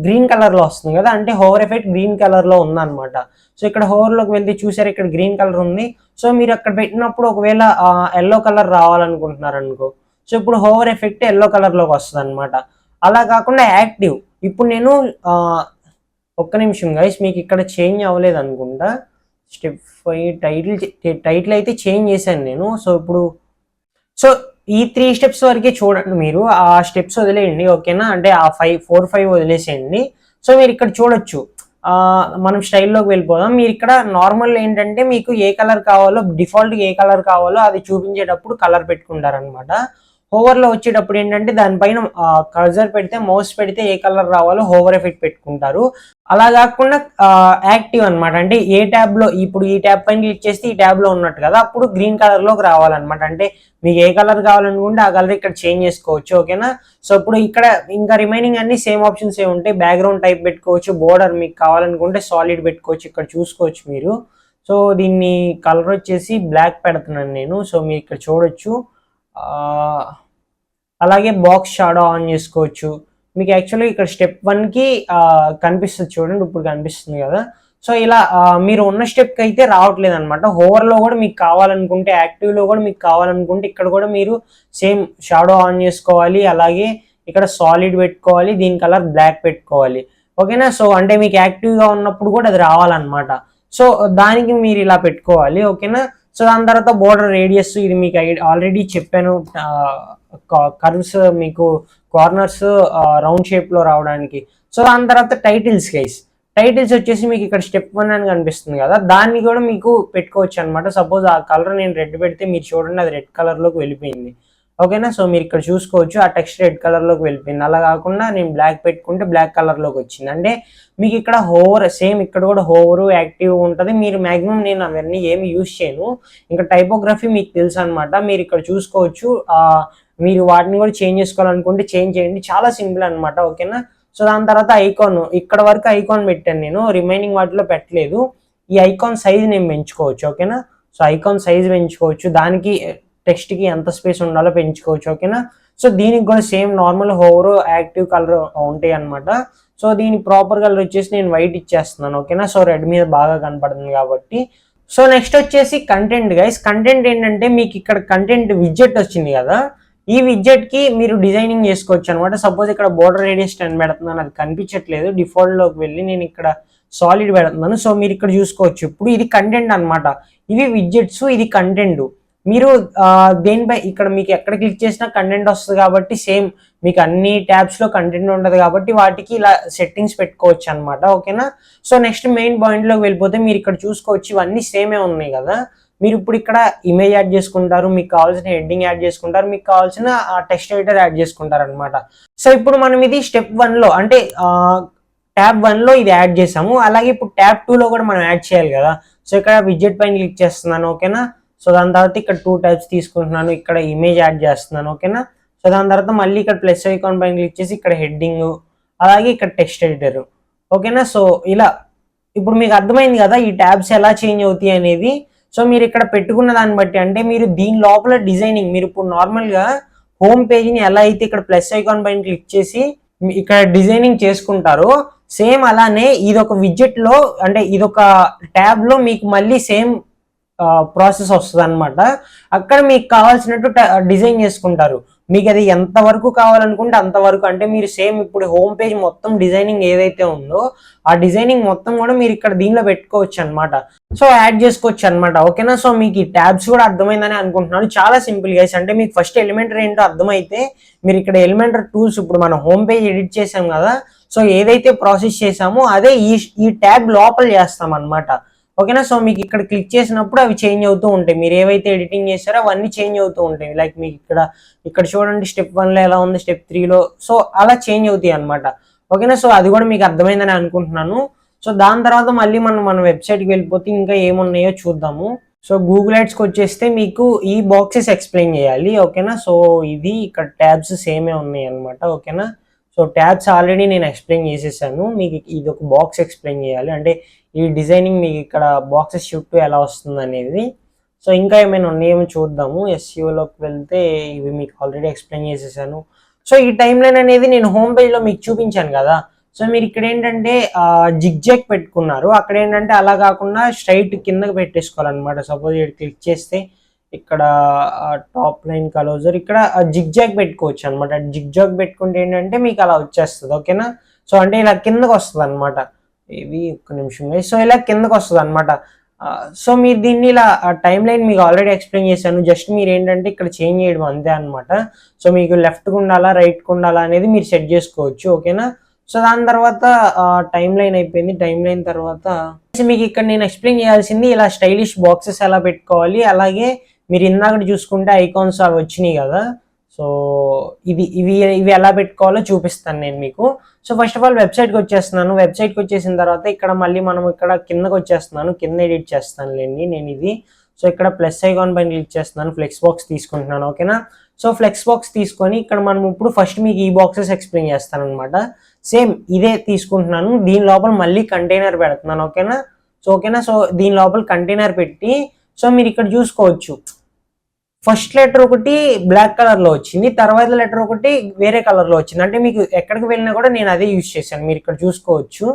గ్రీన్ కలర్లో వస్తుంది కదా, అంటే హోవర్ ఎఫెక్ట్ గ్రీన్ కలర్లో ఉందన్నమాట. సో ఇక్కడ హోవర్లోకి వెళ్తే చూసారు ఇక్కడ గ్రీన్ కలర్ ఉంది. సో మీరు అక్కడ పెట్టినప్పుడు ఒకవేళ ఎల్లో కలర్ రావాలనుకుంటున్నారు అనుకో, సో ఇప్పుడు హోవర్ ఎఫెక్ట్ ఎల్లో కలర్లోకి వస్తుంది అనమాట. అలా కాకుండా యాక్టివ్ ఇప్పుడు నేను ఒక్క నిమిషం గైస్, మీకు ఇక్కడ చేంజ్ అవ్వలేదు అనుకుంటా. స్టెప్ 5 టైటిల్ అయితే చేంజ్ చేశాను నేను. సో ఇప్పుడు సో ఈ 3 స్టెప్స్ వరకే చూడండి మీరు, ఆ స్టెప్స్ వదిలేయండి. ఓకేనా. అంటే ఆ 4-5 వదిలేసేయండి. సో మీరు ఇక్కడ చూడొచ్చు, మనం స్టైల్లోకి వెళ్ళిపోదాం. మీరు ఇక్కడ నార్మల్ ఏంటంటే మీకు ఏ కలర్ కావాలో డిఫాల్ట్గా ఏ కలర్ కావాలో అది చూపించేటప్పుడు కలర్ పెట్టుకుంటారనమాట. హోవర్లో వచ్చేటప్పుడు ఏంటంటే దానిపైన కర్సర్ పెడితే మౌస్ పెడితే ఏ కలర్ రావాలో హోవర్ ఎఫెక్ట్ పెట్టుకుంటారు. అలా కాకుండా యాక్టివ్ అనమాట. అంటే ఏ ట్యాబ్లో ఇప్పుడు ఈ ట్యాబ్ పైన క్లిక్ చేస్తే ఈ ట్యాబ్లో ఉన్నట్టు కదా, అప్పుడు గ్రీన్ కలర్లోకి రావాలన్నమాట. అంటే మీకు ఏ కలర్ కావాలనుకుంటే ఆ కలర్ ఇక్కడ చేంజ్ చేసుకోవచ్చు. ఓకేనా. సో ఇప్పుడు ఇక్కడ ఇంకా రిమైనింగ్ అన్ని సేమ్ ఆప్షన్స్ ఏ ఉంటాయి. బ్యాక్గ్రౌండ్ టైప్ పెట్టుకోవచ్చు, బోర్డర్ మీకు కావాలనుకుంటే సాలిడ్ పెట్టుకోవచ్చు. ఇక్కడ చూసుకోవచ్చు మీరు. సో దీన్ని కలర్ వచ్చేసి బ్లాక్ పెడుతున్నాను నేను. సో మీరు ఇక్కడ చూడొచ్చు. అలాగే బాక్స్ షాడో ఆన్ చేసుకోవచ్చు. మీకు యాక్చువల్లీ ఇక్కడ స్టెప్ 1కి కనిపిస్తుంది చూడండి, ఇప్పుడు కనిపిస్తుంది కదా. సో ఇలా మీరు ఉన్న స్టెప్కి అయితే రావట్లేదు అనమాట. హోవర్లో కూడా మీకు కావాలనుకుంటే యాక్టివ్లో కూడా మీకు కావాలనుకుంటే ఇక్కడ కూడా మీరు సేమ్ షాడో ఆన్ చేసుకోవాలి. అలాగే ఇక్కడ సాలిడ్ పెట్టుకోవాలి, దీని కలర్ బ్లాక్ పెట్టుకోవాలి. ఓకేనా. సో అంటే మీకు యాక్టివ్గా ఉన్నప్పుడు కూడా అది రావాలన్నమాట. సో దానికి మీరు ఇలా పెట్టుకోవాలి. ఓకేనా. సో దాని తర్వాత బోర్డర్ రేడియస్ ఇది మీకు ఆల్రెడీ చెప్పాను, కర్వ్స్ మీకు కార్నర్స్ రౌండ్ షేప్లో రావడానికి. సో దాని తర్వాత టైటిల్స్ గైస్, టైటిల్స్ వచ్చేసి మీకు ఇక్కడ స్టెప్ 1 అని కనిపిస్తుంది కదా, దాన్ని కూడా మీకు పెట్టుకోవచ్చు అనమాట. సపోజ్ ఆ కలర్ నేను రెడ్ పెడితే మీరు చూడండి అది రెడ్ కలర్లోకి వెళ్ళిపోయింది. ఓకేనా. సో మీరు ఇక్కడ చూసుకోవచ్చు ఆ టెక్స్ట్ రెడ్ కలర్లోకి వెళ్ళిపోయింది. అలా కాకుండా నేను బ్లాక్ పెట్టుకుంటే బ్లాక్ కలర్లోకి వచ్చింది. అంటే మీకు ఇక్కడ హోవర్ సేమ్ ఇక్కడ కూడా హోవర్ యాక్టివ్ ఉంటుంది. మీరు మ్యాక్సిమం నేను అవన్నీ ఏమి యూజ్ చేయను. ఇంకా టైపోగ్రఫీ మీకు తెలుసు అనమాట. మీరు ఇక్కడ చూసుకోవచ్చు, మీరు వాటిని కూడా చేంజ్ చేసుకోవాలనుకుంటే చేంజ్ చేయండి, చాలా సింపుల్ అనమాట. ఓకేనా. సో దాని తర్వాత ఐకాన్, ఇక్కడ వరకు ఐకాన్ పెట్టాను నేను, రిమైనింగ్ వాటిలో పెట్టలేదు. ఈ ఐకాన్ సైజ్ నేను పెంచుకోవచ్చు. ఓకేనా. సో ఐకాన్ సైజ్ పెంచుకోవచ్చు, దానికి టెక్స్ట్కి ఎంత స్పేస్ ఉండాలో పెంచుకోవచ్చు. ఓకేనా. సో దీనికి కూడా same normal hover active colour ఉంటాయి అనమాట. సో దీని ప్రాపర్ కలర్ వచ్చేసి నేను వైట్ ఇచ్చేస్తున్నాను. ఓకేనా. సో రెడ్ మీద బాగా కనపడుతుంది కాబట్టి. సో నెక్స్ట్ వచ్చేసి కంటెంట్ గైస్. కంటెంట్ ఏంటంటే మీకు ఇక్కడ కంటెంట్ విడ్జెట్ వచ్చింది కదా, ఈ విడ్జెట్కి మీరు డిజైనింగ్ చేసుకోవచ్చు అనమాట. సపోజ్ ఇక్కడ బోర్డర్ రేడియస్ 10 పెడుతున్నాను, అది కనిపించట్లేదు. డిఫాల్ట్లోకి వెళ్ళి నేను ఇక్కడ సాలిడ్ పెడుతున్నాను. సో మీరు ఇక్కడ చూసుకోవచ్చు, ఇప్పుడు ఇది కంటెంట్ అనమాట. ఇవి విడ్జెట్స్, ఇది కంటెంట్. మీరు దేనిపై ఇక్కడ మీకు ఎక్కడ క్లిక్ చేసినా కంటెంట్ వస్తుంది కాబట్టి సేమ్ మీకు అన్ని ట్యాబ్స్లో కంటెంట్ ఉంటుంది కాబట్టి వాటికి ఇలా సెట్టింగ్స్ పెట్టుకోవచ్చు అనమాట. ఓకేనా. సో నెక్స్ట్ మెయిన్ పాయింట్లోకి వెళ్ళిపోతే మీరు ఇక్కడ చూసుకోవచ్చు, ఇవన్నీ సేమే ఉన్నాయి కదా. మీరు ఇప్పుడు ఇక్కడ ఇమేజ్ యాడ్ చేసుకుంటారు, మీకు కావాల్సిన హెడ్డింగ్ యాడ్ చేసుకుంటారు, మీకు కావాల్సిన టెక్స్ట్ ఎడిటర్ యాడ్ చేసుకుంటారు అనమాట. సో ఇప్పుడు మనం ఇది స్టెప్ 1లో అంటే ట్యాబ్ 1లో ఇది యాడ్ చేసాము. అలాగే ఇప్పుడు ట్యాబ్ 2లో కూడా మనం యాడ్ చేయాలి కదా. సో ఇక్కడ విడ్జెట్ పైన క్లిక్ చేస్తున్నాను, ఓకేనా. సో దాని తర్వాత ఇక్కడ 2 టైప్స్ తీసుకుంటున్నాను, ఇక్కడ ఇమేజ్ యాడ్ చేస్తున్నాను, ఓకేనా. సో దాని తర్వాత మళ్ళీ ఇక్కడ ప్లస్ ఐకాన్ పైన క్లిక్ చేసి ఇక్కడ హెడ్డింగ్, అలాగే ఇక్కడ టెక్స్ట్ ఎడిటర్, ఓకేనా. సో ఇలా ఇప్పుడు మీకు అర్థమైంది కదా ఈ ట్యాబ్స్ ఎలా చేంజ్ అవుతాయి అనేది. సో మీరు ఇక్కడ పెట్టుకున్న దాన్ని బట్టి అంటే మీరు దీని లోపల డిజైనింగ్ మీరు ఇప్పుడు నార్మల్గా హోమ్ పేజీని ఎలా అయితే ఇక్కడ ప్లస్ ఐకాన్ పైన క్లిక్ చేసి ఇక్కడ డిజైనింగ్ చేసుకుంటారో సేమ్ అలానే ఇదొక విడ్జెట్ లో అంటే ఇదొక ట్యాబ్ లో మీకు మళ్ళీ సేమ్ ప్రాసెస్ వస్తుంది అనమాట. అక్కడ మీకు కావాల్సినట్టు డిజైన్ చేసుకుంటారు. మీకు అది ఎంత వరకు కావాలనుకుంటే అంతవరకు, అంటే మీరు సేమ్ ఇప్పుడు హోమ్ పేజ్ మొత్తం డిజైనింగ్ ఏదైతే ఉందో ఆ డిజైనింగ్ మొత్తం కూడా మీరు ఇక్కడ దీనిలో పెట్టుకోవచ్చు అనమాట. సో యాడ్ చేసుకోవచ్చు అనమాట, ఓకేనా. సో మీకు ఈ ట్యాబ్స్ కూడా అర్థమైందని అనుకుంటున్నాను. చాలా సింపుల్ గైస్. అంటే మీకు ఫస్ట్ ఎలిమెంటరీ ఏంటో అర్థమైతే మీరు ఇక్కడ ఎలిమెంటరీ టూల్స్ ఇప్పుడు మనం హోమ్ పేజ్ ఎడిట్ చేసాం కదా. సో ఏదైతే ప్రాసెస్ చేసామో అదే ఈ ట్యాబ్ లోపల చేస్తాం అనమాట, ఓకేనా. సో మీకు ఇక్కడ క్లిక్ చేసినప్పుడు అవి చేంజ్ అవుతూ ఉంటాయి. మీరు ఏవైతే ఎడిటింగ్ చేస్తారో అవన్నీ చేంజ్ అవుతూ ఉంటాయి. లైక్ మీకు ఇక్కడ చూడండి స్టెప్ 1లో ఎలా ఉంది, స్టెప్ 3లో, సో అలా చేంజ్ అవుతాయి అనమాట, ఓకేనా. సో అది కూడా మీకు అర్థమైందని అనుకుంటున్నాను. సో దాని తర్వాత మళ్ళీ మన వెబ్సైట్కి వెళ్ళిపోతే ఇంకా ఏమున్నాయో చూద్దాము. సో గూగుల్ యాడ్స్కి వచ్చేస్తే మీకు ఈ బాక్సెస్ ఎక్స్ప్లెయిన్ చేయాలి, ఓకేనా. సో ఇది ఇక్కడ ట్యాబ్స్ సేమే ఉన్నాయి అనమాట, ఓకేనా. సో ట్యాబ్స్ ఆల్రెడీ నేను ఎక్స్ప్లెయిన్ చేసేసాను. మీకు ఇది ఒక బాక్స్ ఎక్స్ప్లెయిన్ చేయాలి అంటే ఈ డిజైనింగ్ మీకు ఇక్కడ బాక్సెస్ చుట్టూ ఎలా వస్తుంది అనేది. సో ఇంకా ఏమైనా ఉన్నాయేమో చూద్దాము. ఎస్ఈఓలోకి వెళ్తే ఇవి మీకు ఆల్రెడీ ఎక్స్ప్లెయిన్ చేసేసాను. సో ఈ టైం లైన్ అనేది నేను హోమ్ పేజ్లో మీకు చూపించాను కదా. సో మీరు ఇక్కడ ఏంటంటే జిగ్జాగ్ పెట్టుకున్నారు, అక్కడ ఏంటంటే అలా కాకుండా స్ట్రైట్ కిందకి పెట్టేసుకోవాలన్నమాట. సపోజ్ ఇక్కడ క్లిక్ చేస్తే ఇక్కడ టాప్ లైన్ కలోజర్ ఇక్కడ జిగ్జాగ్ పెట్టుకోవచ్చు అనమాట. జిగ్జాగ్ పెట్టుకుంటే ఏంటంటే మీకు అలా వచ్చేస్తుంది, ఓకేనా. సో అంటే ఇలా కిందకు వస్తుంది అనమాట. ఇవి ఒక్క నిమిషం. సో ఇలా కిందకు వస్తుంది అనమాట. సో మీరు దీన్ని ఇలా టైం లైన్ మీకు ఆల్రెడీ ఎక్స్ప్లెయిన్ చేశాను. జస్ట్ మీరు ఏంటంటే ఇక్కడ చేంజ్ చేయడం అంతే అనమాట. సో మీకు లెఫ్ట్కి ఉండాలా రైట్కి ఉండాలా అనేది మీరు సెట్ చేసుకోవచ్చు, ఓకేనా. సో దాని తర్వాత టైం లైన్ అయిపోయింది. టైం లైన్ తర్వాత మీకు ఇక్కడ నేను ఎక్స్ప్లెయిన్ చేయాల్సింది ఇలా స్టైలిష్ బాక్సెస్ ఎలా పెట్టుకోవాలి, అలాగే మీరు ఇందాక చూసుకుంటే ఐకాన్స్ అవి వచ్చినాయి కదా. సో ఇవి ఎలా పెట్టుకోవాలో చూపిస్తాను నేను మీకు. సో ఫస్ట్ ఆఫ్ ఆల్ వెబ్సైట్కి వచ్చేస్తున్నాను. వెబ్సైట్కి వచ్చేసిన తర్వాత ఇక్కడ మళ్ళీ మనం ఇక్కడ కిందకి వచ్చేస్తున్నాను, కింద ఎడిట్ చేస్తానులేండి నేను ఇది. సో ఇక్కడ ప్లస్ ఐకాన్ పైన క్లిక్ చేస్తున్నాను, ఫ్లెక్స్ బాక్స్ తీసుకుంటున్నాను, ఓకేనా. సో ఫ్లెక్స్ బాక్స్ తీసుకొని ఇక్కడ మనం ఇప్పుడు ఫస్ట్ మీకు ఈ బాక్సెస్ ఎక్స్ప్లెయిన్ చేస్తాను అనమాట. సేమ్ ఇదే తీసుకుంటున్నాను, దీని లోపల మళ్ళీ కంటైనర్ పెడుతున్నాను, ఓకేనా. సో ఓకేనా. సో దీని లోపల కంటైనర్ పెట్టి సో మీరు ఇక్కడ చూసుకోవచ్చు ఫస్ట్ లెటర్ ఒకటి బ్లాక్ కలర్ లో వచ్చింది, తర్వాత లెటర్ ఒకటి వేరే కలర్ లో వచ్చింది. అంటే మీకు ఎక్కడికి వెళ్ళినా కూడా నేను అదే యూజ్ చేశాను, మీరు ఇక్కడ చూసుకోవచ్చు.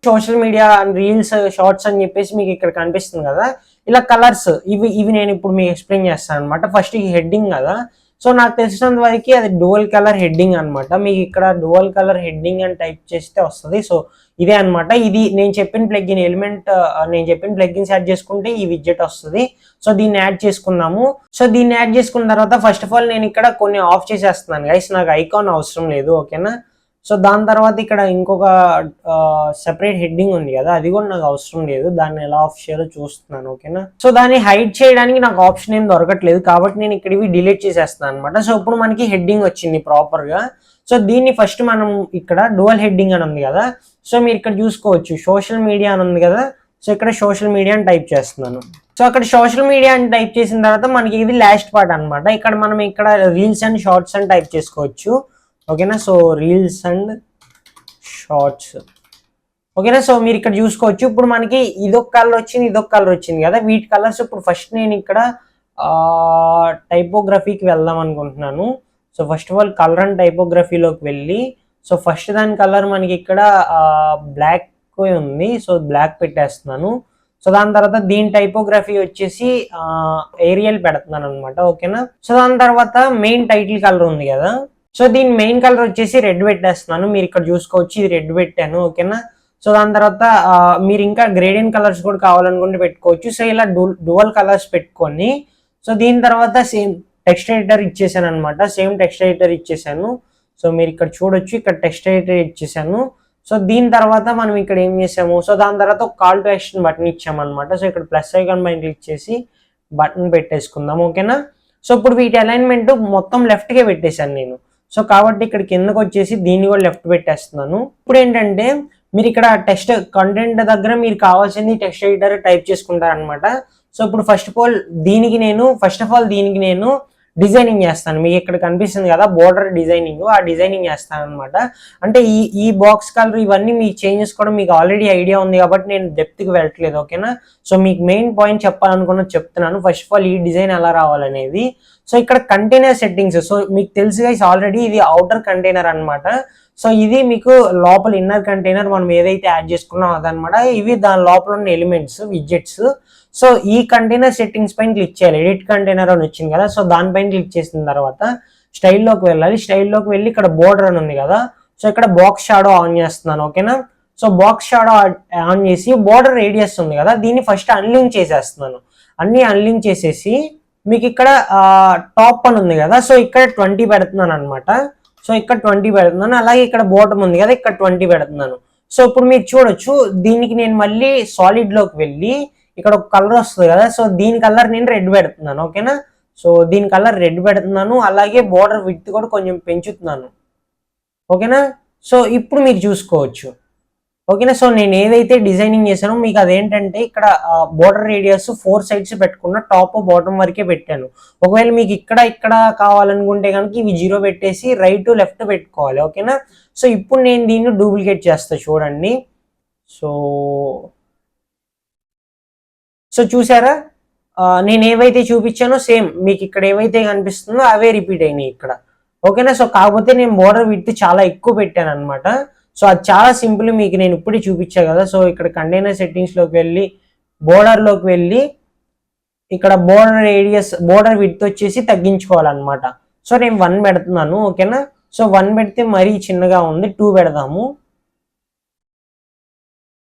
సోషల్ మీడియా రీల్స్ షార్ట్స్ అని చెప్పేసి మీకు ఇక్కడ కనిపిస్తుంది కదా, ఇలా కలర్స్ ఇవి నేను ఇప్పుడు మీకు ఎక్స్ప్లెయిన్ చేస్తాను అనమాట. ఫస్ట్ ఈ హెడ్డింగ్ కదా. సో నాకు తెలిసినంత వరకు అది డువల్ కలర్ హెడ్డింగ్ అనమాట. మీకు ఇక్కడ డువల్ కలర్ హెడ్డింగ్ అని టైప్ చేస్తే వస్తుంది. సో ఇదే అనమాట. ఇది నేను చెప్పిన ప్లగ్ఇన్ ఎలిమెంట్, నేను చెప్పిన ప్లగ్ఇన్స్ యాడ్ చేసుకుంటే ఈ విడ్జెట్ వస్తుంది. సో దీన్ని యాడ్ చేసుకుందాము. సో దీన్ని యాడ్ చేసుకున్న తర్వాత ఫస్ట్ ఆఫ్ ఆల్ నేను ఇక్కడ కొన్ని ఆఫ్ చేసేస్తున్నాను గైస్, నాకు ఐకాన్ అవసరం లేదు, ఓకేనా. సో దాని తర్వాత ఇక్కడ ఇంకొక సెపరేట్ హెడ్డింగ్ ఉంది కదా, అది కూడా నాకు అవసరం లేదు, దాన్ని ఎలా ఆఫ్ చేయాలో చూస్తున్నాను, ఓకేనా. సో దాన్ని హైడ్ చేయడానికి నాకు ఆప్షన్ ఏం దొరకట్లేదు కాబట్టి నేను ఇక్కడ ఇవి డిలీట్ చేసేస్తున్నాను అనమాట. సో ఇప్పుడు మనకి హెడ్డింగ్ వచ్చింది ప్రాపర్ గా. సో దీన్ని ఫస్ట్ మనం ఇక్కడ డువల్ హెడ్డింగ్ అని ఉంది కదా, సో మీరు ఇక్కడ చూసుకోవచ్చు సోషల్ మీడియా అని ఉంది కదా. సో ఇక్కడ సోషల్ మీడియా అని టైప్ చేస్తున్నాను. సో అక్కడ సోషల్ మీడియా అని టైప్ చేసిన తర్వాత మనకి ఇది లాస్ట్ పార్ట్ అనమాట. ఇక్కడ మనం ఇక్కడ రీల్స్ అండ్ షార్ట్స్ అని టైప్ చేసుకోవచ్చు, ఓకేనా. సో రీల్స్ అండ్ షార్ట్స్, ఓకేనా. సో మీరు ఇక్కడ చూసుకోవచ్చు ఇప్పుడు మనకి ఇదొక కలర్ వచ్చింది, ఇదొక కలర్ వచ్చింది కదా, వీటి కలర్స్. ఇప్పుడు ఫస్ట్ నేను ఇక్కడ టైపోగ్రఫీకి వెళ్దాం అనుకుంటున్నాను. So first of all colour and టైపోగ్రఫీలోకి వెళ్ళి సో ఫస్ట్ దాని కలర్ మనకి ఇక్కడ బ్లాక్ ఉంది, సో బ్లాక్ పెట్టేస్తున్నాను. సో దాని తర్వాత దీని టైపోగ్రఫీ వచ్చేసి ఏరియల్ పెడుతున్నాను అనమాట, ఓకేనా. సో దాని తర్వాత మెయిన్ టైటిల్ కలర్ ఉంది కదా, సో దీని మెయిన్ కలర్ వచ్చేసి రెడ్ పెట్టేస్తున్నాను. మీరు ఇక్కడ చూసుకోవచ్చు ఇది రెడ్ పెట్టాను, ఓకేనా. సో దాని తర్వాత మీరు ఇంకా గ్రేడియన్ కలర్స్ కూడా కావాలనుకుంటే పెట్టుకోవచ్చు. సో ఇలా డువల్ కలర్స్ పెట్టుకొని సో దీని తర్వాత సేమ్ టెక్స్ట్ ఎడిటర్ ఇచ్చేసాను అనమాట, సేమ్ టెక్స్ట్ ఎడిటర్ ఇచ్చేసాను. సో మీరు ఇక్కడ చూడొచ్చు ఇక్కడ టెక్స్ట్ ఎడిటర్ ఇచ్చేసాను. సో దీని తర్వాత మనం ఇక్కడ ఏం చేసాము, సో దాని తర్వాత ఒక కాల్ టు యాక్షన్ బటన్ ఇచ్చామన్నమాట. సో ఇక్కడ ప్లస్ ఐకాన్ పైన క్లిక్ చేసి బటన్ పెట్టేసుకుందాం, ఓకేనా. సో ఇప్పుడు వీటి అలైన్మెంట్ మొత్తం లెఫ్ట్కే పెట్టేశాను నేను. సో కాబట్టి ఇక్కడ కిందకు వచ్చేసి దీన్ని కూడా లెఫ్ట్ పెట్టేస్తున్నాను. ఇప్పుడు ఏంటంటే మీరు ఇక్కడ టెక్స్ట్ కంటెంట్ దగ్గర మీరు కావాల్సింది టెక్స్ట్ ఎడిటర్ టైప్ చేసుకుంటారనమాట. సో ఇప్పుడు ఫస్ట్ ఆఫ్ ఆల్ దీనికి నేను డిజైనింగ్ చేస్తాను. మీకు ఇక్కడ కనిపిస్తుంది కదా బోర్డర్ డిజైనింగ్, ఆ డిజైనింగ్ చేస్తాను అనమాట. అంటే ఈ బాక్స్ కలర్ ఇవన్నీ మీకు చేంజెస్ కూడా మీకు ఆల్రెడీ ఐడియా ఉంది కాబట్టి నేను డెప్త్కి వెళ్ళట్లేదు, ఓకేనా. సో మీకు మెయిన్ పాయింట్ చెప్పాలనుకున్నది చెప్తున్నాను. ఫస్ట్ ఆఫ్ ఆల్ ఈ డిజైన్ ఎలా రావాలనేది. సో ఇక్కడ కంటైనర్ సెట్టింగ్స్, సో మీకు తెలుసు గైస్ ఆల్రెడీ ఇది అవుటర్ కంటైనర్ అనమాట. సో ఇది మీకు లోపల ఇన్నర్ కంటైనర్ మనం ఏదైతే యాడ్ చేసుకున్నాం అదనమాట. ఇవి దాని లోపల ఉన్న ఎలిమెంట్స్ విడ్జెట్స్. సో ఈ కంటైనర్ సెట్టింగ్స్ పైన క్లిక్ చేయాలి. ఎడిట్ కంటైనర్ అని వచ్చింది కదా, సో దానిపైన క్లిక్ చేసిన తర్వాత స్టైల్లోకి వెళ్ళాలి. స్టైల్లోకి వెళ్ళి ఇక్కడ బోర్డర్ అని ఉంది కదా, సో ఇక్కడ బాక్స్ షాడో ఆన్ చేస్తున్నాను, ఓకేనా. సో బాక్స్ షాడో ఆన్ చేసి బోర్డర్ రేడియస్ ఉంది కదా, దీన్ని ఫస్ట్ అన్లింక్ చేసేస్తున్నాను. అన్ని అన్లింక్ చేసేసి మీకు ఇక్కడ టాప్ అని ఉంది కదా, సో ఇక్కడ 20 పెడుతున్నాను అనమాట. సో ఇక్కడ 20 పెడుతున్నాను. అలాగే ఇక్కడ బాటమ్ ఉంది కదా, ఇక్కడ 20 పెడుతున్నాను. సో ఇప్పుడు మీరు చూడొచ్చు, దీనికి నేను మళ్ళీ సాలిడ్ లోకి వెళ్ళి ఇక్కడ ఒక కలర్ వస్తుంది కదా, సో దీని కలర్ నేను రెడ్ పెడుతున్నాను, ఓకేనా. సో దీని కలర్ రెడ్ పెడుతున్నాను. అలాగే బోర్డర్ విడ్త్ కూడా కొంచెం పెంచుతున్నాను, ఓకేనా. సో ఇప్పుడు మీరు చూసుకోవచ్చు, ఓకేనా. సో నేను ఏదైతే డిజైనింగ్ చేశానో మీకు అదేంటంటే ఇక్కడ బోర్డర్ రేడియస్ 4 సైడ్స్ పెట్టుకున్న టాప్ బాటమ్ వరకే పెట్టాను. ఒకవేళ మీకు ఇక్కడ కావాలనుకుంటే కనుక ఇవి 0 పెట్టేసి రైట్ లెఫ్ట్ పెట్టుకోవాలి, ఓకేనా. సో ఇప్పుడు నేను దీన్ని డూప్లికేట్ చేస్తా చూడండి. సో చూసారా, నేను ఏవైతే చూపించానో సేమ్ మీకు ఇక్కడ ఏవైతే కనిపిస్తుందో అవే రిపీట్ అయినాయి ఇక్కడ, ఓకేనా. సో కాకపోతే నేను బోర్డర్ విడ్త్ చాలా ఎక్కువ పెట్టాను అనమాట. సో అది చాలా సింపుల్, మీకు నేను ఇప్పుడే చూపించా కదా. సో ఇక్కడ కంటైనర్ సెట్టింగ్స్లోకి వెళ్ళి బోర్డర్లోకి వెళ్ళి ఇక్కడ బోర్డర్ రేడియస్ బోర్డర్ విడ్త్ వచ్చేసి తగ్గించుకోవాలన్నమాట. సో నేను 1 పెడుతున్నాను, ఓకేనా. సో 1 పెడితే మరీ చిన్నగా ఉంది, 2 పెడదాము.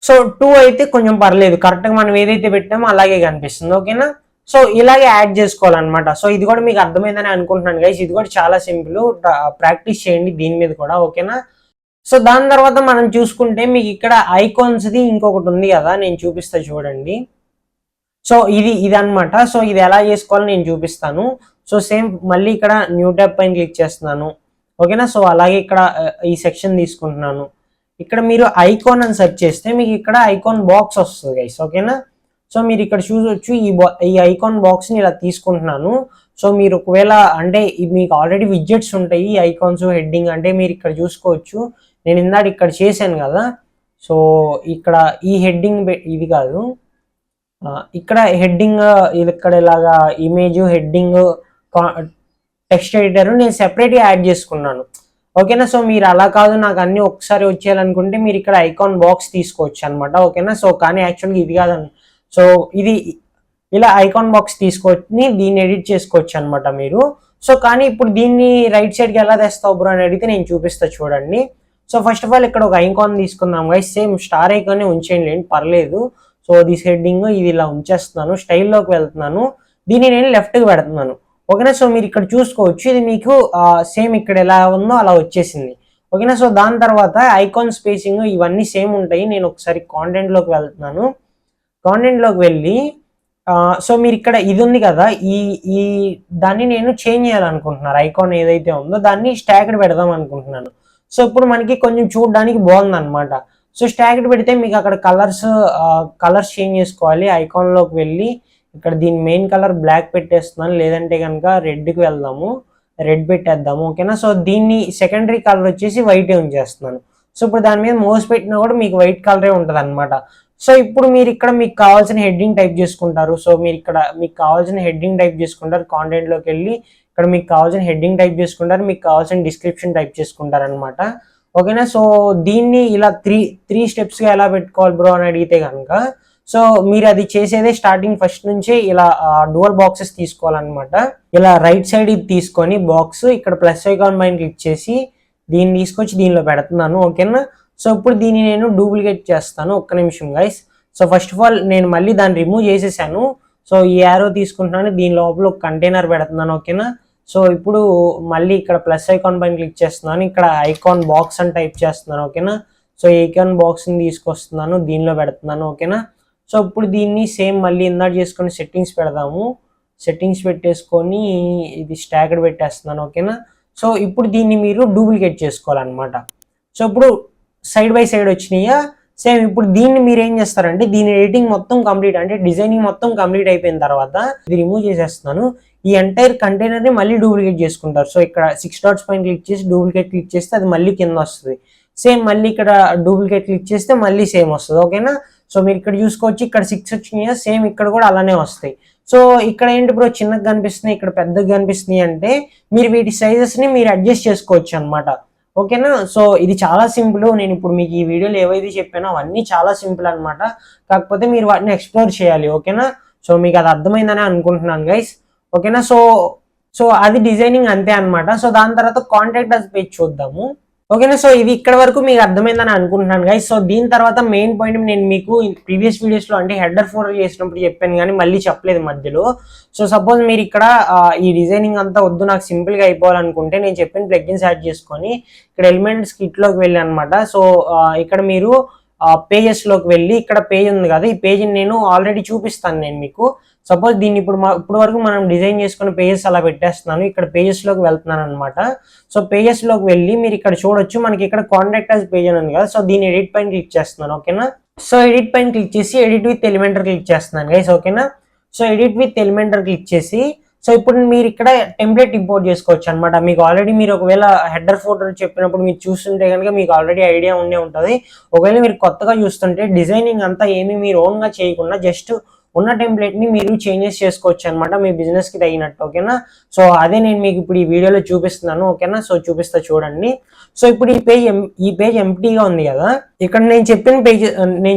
సో 2 అయితే కొంచెం పర్లేదు, కరెక్ట్గా మనం ఏదైతే పెట్టామో అలాగే కనిపిస్తుంది, ఓకేనా. సో ఇలాగే యాడ్ చేసుకోవాలన్నమాట. సో ఇది కూడా మీకు అర్థమైందని అనుకుంటున్నాను గైస్. ఇది కూడా చాలా సింపుల్, ప్రాక్టీస్ చేయండి దీని మీద కూడా, ఓకేనా. సో దాని తర్వాత మనం చూసుకుంటే మీకు ఇక్కడ ఐకాన్స్ది ఇంకొకటి ఉంది కదా, నేను చూపిస్తా చూడండి. సో ఇది అనమాట. సో ఇది ఎలా చేసుకోవాలో నేను చూపిస్తాను. సో సేమ్ మళ్ళీ ఇక్కడ న్యూ ట్యాబ్ పైన క్లిక్ చేస్తున్నాను, ఓకేనా. సో అలాగే ఇక్కడ ఈ సెక్షన్ తీసుకుంటున్నాను. ఇక్కడ మీరు ఐకాన్ అని సెర్చ్ చేస్తే మీకు ఇక్కడ ఐకాన్ బాక్స్ వస్తుంది గైస్, ఓకేనా. సో మీరు ఇక్కడ చూసొచ్చు ఈ ఐకాన్ బాక్స్ని ఇలా తీసుకుంటున్నాను. సో మీరు ఒకవేళ అంటే మీకు ఆల్రెడీ విడ్జెట్స్ ఉంటాయి ఈ ఐకాన్స్ హెడ్డింగ్, అంటే మీరు ఇక్కడ చూసుకోవచ్చు. నేను ఇందాక ఇక్కడ చేశాను కదా. సో ఇక్కడ ఈ హెడ్డింగ్ ఇది కాదు, ఇక్కడ హెడ్డింగ్ ఇక్కడ ఇలాగా ఇమేజ్ హెడ్డింగ్ టెక్స్ట్ ఎడిటర్ నేను సెపరేట్గా యాడ్ చేసుకున్నాను, ఓకేనా. సో మీరు అలా కాదు నాకు అన్ని ఒకసారి వచ్చేయాలనుకుంటే మీరు ఇక్కడ ఐకాన్ బాక్స్ తీసుకోవచ్చు అనమాట, ఓకేనా. సో కానీ యాక్చువల్గా ఇది కాదని, సో ఇది ఇలా ఐకాన్ బాక్స్ తీసుకొని దీన్ని ఎడిట్ చేసుకోవచ్చు అనమాట మీరు. సో కానీ ఇప్పుడు దీన్ని రైట్ సైడ్కి ఎలా తెస్తావు బ్రో అని అడిగితే నేను చూపిస్తా చూడండి. సో ఫస్ట్ ఆఫ్ ఆల్ ఇక్కడ ఒక ఐకాన్ తీసుకుందాం గైస్, సేమ్ స్టార్ ఐకాన్ ఉంచేయండి పర్లేదు. సో దిస్ హెడ్డింగ్ ఇది ఇలా ఉంచేస్తున్నాను, స్టైల్లోకి వెళ్తున్నాను, దీన్ని నేను లెఫ్ట్కి పెడుతున్నాను, ఓకేనా. సో మీరు ఇక్కడ చూసుకోవచ్చు, ఇది మీకు సేమ్ ఇక్కడ ఎలా ఉందో అలా వచ్చేసింది, ఓకేనా. సో దాని తర్వాత ఐకాన్ స్పేసింగ్ ఇవన్నీ సేమ్ ఉంటాయి. నేను ఒకసారి కాంటెంట్లోకి వెళ్తున్నాను. కాంటెంట్లోకి వెళ్ళి సో మీరు ఇక్కడ ఇది ఉంది కదా, ఈ దాన్ని నేను చేంజ్ చేయాలనుకుంటున్నాను. ఐకాన్ ఏదైతే ఉందో దాన్ని స్టాక్డ్ పెడదాం అనుకుంటున్నాను. సో ఇప్పుడు మనకి కొంచెం చూడడానికి బాగుంది అనమాట. సో స్టాక్డ్ పెడితే మీకు అక్కడ కలర్స్ చేంజ్ చేసుకోవాలి. ఐకాన్లోకి వెళ్ళి ఇక్కడ దీని మెయిన్ కలర్ బ్లాక్ పెట్టేస్తున్నాను, లేదంటే కనుక రెడ్కి వెళ్దాము, రెడ్ పెట్టేద్దాము, ఓకేనా. సో దీన్ని సెకండరీ కలర్ వచ్చేసి వైటే ఉంచేస్తున్నాను. సో ఇప్పుడు దాని మీద మౌస్ పెట్టినా కూడా మీకు వైట్ కలరే ఉంటుంది అనమాట. సో ఇప్పుడు మీరు ఇక్కడ మీకు కావాల్సిన హెడ్డింగ్ టైప్ చేసుకుంటారు. సో మీరు ఇక్కడ మీకు కావాల్సిన హెడ్డింగ్ టైప్ చేసుకుంటారు, కాంటెంట్లోకి వెళ్ళి ఇక్కడ మీకు కావాల్సిన హెడ్డింగ్ టైప్ చేసుకుంటారు, మీకు కావాల్సిన డిస్క్రిప్షన్ టైప్ చేసుకుంటారు అనమాట, ఓకేనా. సో దీన్ని ఇలా త్రీ స్టెప్స్గా ఎలా పెట్టుకోవాలి బ్రో అని అడిగితే కనుక సో మీరు అది చేసేదే స్టార్టింగ్ ఫస్ట్ నుంచి ఇలా డ్యువల్ బాక్సెస్ తీసుకోవాలన్నమాట. ఇలా రైట్ సైడ్ ఇది తీసుకొని బాక్స్ ఇక్కడ ప్లస్ ఐకాన్ పైన క్లిక్ చేసి దీన్ని తీసుకొచ్చి దీనిలో పెడుతున్నాను, ఓకేనా. సో ఇప్పుడు దీన్ని నేను డూప్లికేట్ చేస్తాను, ఒక్క నిమిషం guys. So first of all నేను మళ్ళీ దాన్ని రిమూవ్ చేసేసాను. సో ఈ యారో తీసుకుంటున్నాను, దీని లోపల ఒక కంటైనర్ పెడుతున్నాను, ఓకేనా. సో ఇప్పుడు మళ్ళీ ఇక్కడ ప్లస్ ఐకాన్ పైన క్లిక్ చేస్తున్నాను, ఇక్కడ ఐకాన్ బాక్స్ అని టైప్ చేస్తున్నాను, ఓకేనా. సో ఐకాన్ బాక్స్ని తీసుకొస్తున్నాను, దీనిలో పెడుతున్నాను, ఓకేనా. సో ఇప్పుడు దీన్ని సేమ్ మళ్ళీ ఇందాక చేసుకొని సెట్టింగ్స్ పెడదాము. సెట్టింగ్స్ పెట్టేసుకొని ఇది స్టాగర్డ్ పెట్టేస్తున్నాను. ఓకేనా. సో ఇప్పుడు దీన్ని మీరు డూప్లికేట్ చేసుకోవాలన్నమాట. సో ఇప్పుడు సైడ్ బై సైడ్ వచ్చినాయా, సేమ్ ఇప్పుడు దీన్ని మీరు ఏం చేస్తారంటే దీని ఎడిటింగ్ మొత్తం కంప్లీట్ అంటే డిజైనింగ్ మొత్తం కంప్లీట్ అయిపోయిన తర్వాత ఇది రిమూవ్ చేసేస్తున్నాను. ఈ ఎంటైర్ కంటైనర్ ని మళ్ళీ డూప్లికేట్ చేసుకుంటారు. సో ఇక్కడ 6 డాట్స్ పైన క్లిక్ చేసి డూప్లికేట్ క్లిక్ చేస్తే అది మళ్ళీ కింద వస్తుంది. సేమ్ మళ్ళీ ఇక్కడ డూప్లికేట్ క్లిక్ చేస్తే మళ్ళీ సేమ్ వస్తుంది. ఓకేనా. సో మీరు ఇక్కడ చూసుకోవచ్చు, ఇక్కడ 6 వచ్చినాయా, సేమ్ ఇక్కడ కూడా అలానే వస్తాయి. సో ఇక్కడ ఏంటి బ్రో చిన్నగా కనిపిస్తున్నాయి, ఇక్కడ పెద్దగా కనిపిస్తున్నాయి అంటే మీరు వీటి సైజెస్ ని మీరు అడ్జస్ట్ చేసుకోవచ్చు అనమాట. ఓకేనా. సో ఇది చాలా సింపుల్. నేను ఇప్పుడు మీకు ఈ వీడియోలో ఏవైతే చెప్పానో అవన్నీ చాలా సింపుల్ అనమాట. కాకపోతే మీరు వాటిని ఎక్స్ప్లోర్ చేయాలి. ఓకేనా. సో మీకు అది అర్థమైందని అనుకుంటున్నాను గైస్. ఓకేనా. సో అది డిజైనింగ్ అంతే అనమాట. సో దాని తర్వాత కాంటాక్ట్ అస్ పేజ్ చూద్దాము. ఓకేనా. సో ఇది ఇక్కడ వరకు మీకు అర్థమైందని అనుకుంటున్నాను గైస్. సో దీని తర్వాత మెయిన్ పాయింట్ నేను మీకు ప్రీవియస్ వీడియోస్ లో అంటే హెడర్ ఫోల్డర్ చేసినప్పుడు చెప్పాను కానీ మళ్ళీ చెప్పలేదు మధ్యలో. సో సపోజ్ మీరు ఇక్కడ ఈ డిజైనింగ్ అంతా వద్దు, నాకు సింపుల్ గా అయిపోవాలనుకుంటే నేను చెప్పిన ప్లగ్ఇన్స్ యాడ్ చేసుకొని ఇక్కడ ఎలిమెంట్స్ కిట్ లోకి వెళ్ళి అనమాట. సో ఇక్కడ మీరు పేజెస్ లోకి వెళ్ళి ఇక్కడ పేజ్ ఉంది కదా, ఈ పేజీని నేను ఆల్రెడీ చూపిస్తాను నేను మీకు. సపోజ్ దీన్ని ఇప్పుడు వరకు మనం డిజైన్ చేసుకున్న పేజెస్ అలా పెట్టేస్తున్నాను. ఇక్కడ పేజెస్ లోకి వెళ్తున్నాను అనమాట. సో పేజెస్ లోకి వెళ్ళి మీరు ఇక్కడ చూడొచ్చు, మనకి ఇక్కడ కాంటాక్ట్ అస్ పేజ్ అని ఉంది కదా. సో దీన్ని ఎడిట్ పైన క్లిక్ చేస్తున్నాను. ఓకేనా. సో ఎడిట్ పైన క్లిక్ చేసి ఎడిట్ విత్ ఎలిమెంటర్ క్లిక్ చేస్తున్నాను గైస్. ఓకేనా. So edit with Elementor click చేసి సో ఇప్పుడు మీరు ఇక్కడ టెంప్లెట్ ఇంపోర్ట్ చేసుకోవచ్చు అనమాట. మీకు ఆల్రెడీ మీరు ఒకవేళ హెడర్ ఫోల్డర్ చెప్పినప్పుడు మీరు చూస్తుంటే కనుక మీకు ఆల్రెడీ ఐడియా ఉండే ఉంటుంది. ఒకవేళ మీరు కొత్తగా చూస్తుంటే డిజైనింగ్ అంతా ఏమి మీరు ఓన్ గా చేయకుండా జస్ట్ ఉన్న టెంప్లెట్ ని మీరు చేంజెస్ చేసుకోవచ్చు అనమాట మీ బిజినెస్ కి తగినట్టు. ఓకేనా. సో అదే నేను మీకు ఇప్పుడు ఈ వీడియోలో చూపిస్తున్నాను. ఓకేనా. సో చూపిస్తా చూడండి. సో ఇప్పుడు ఈ పేజ్ ఎంప్టీగా ఉంది కదా, ఇక్కడ నేను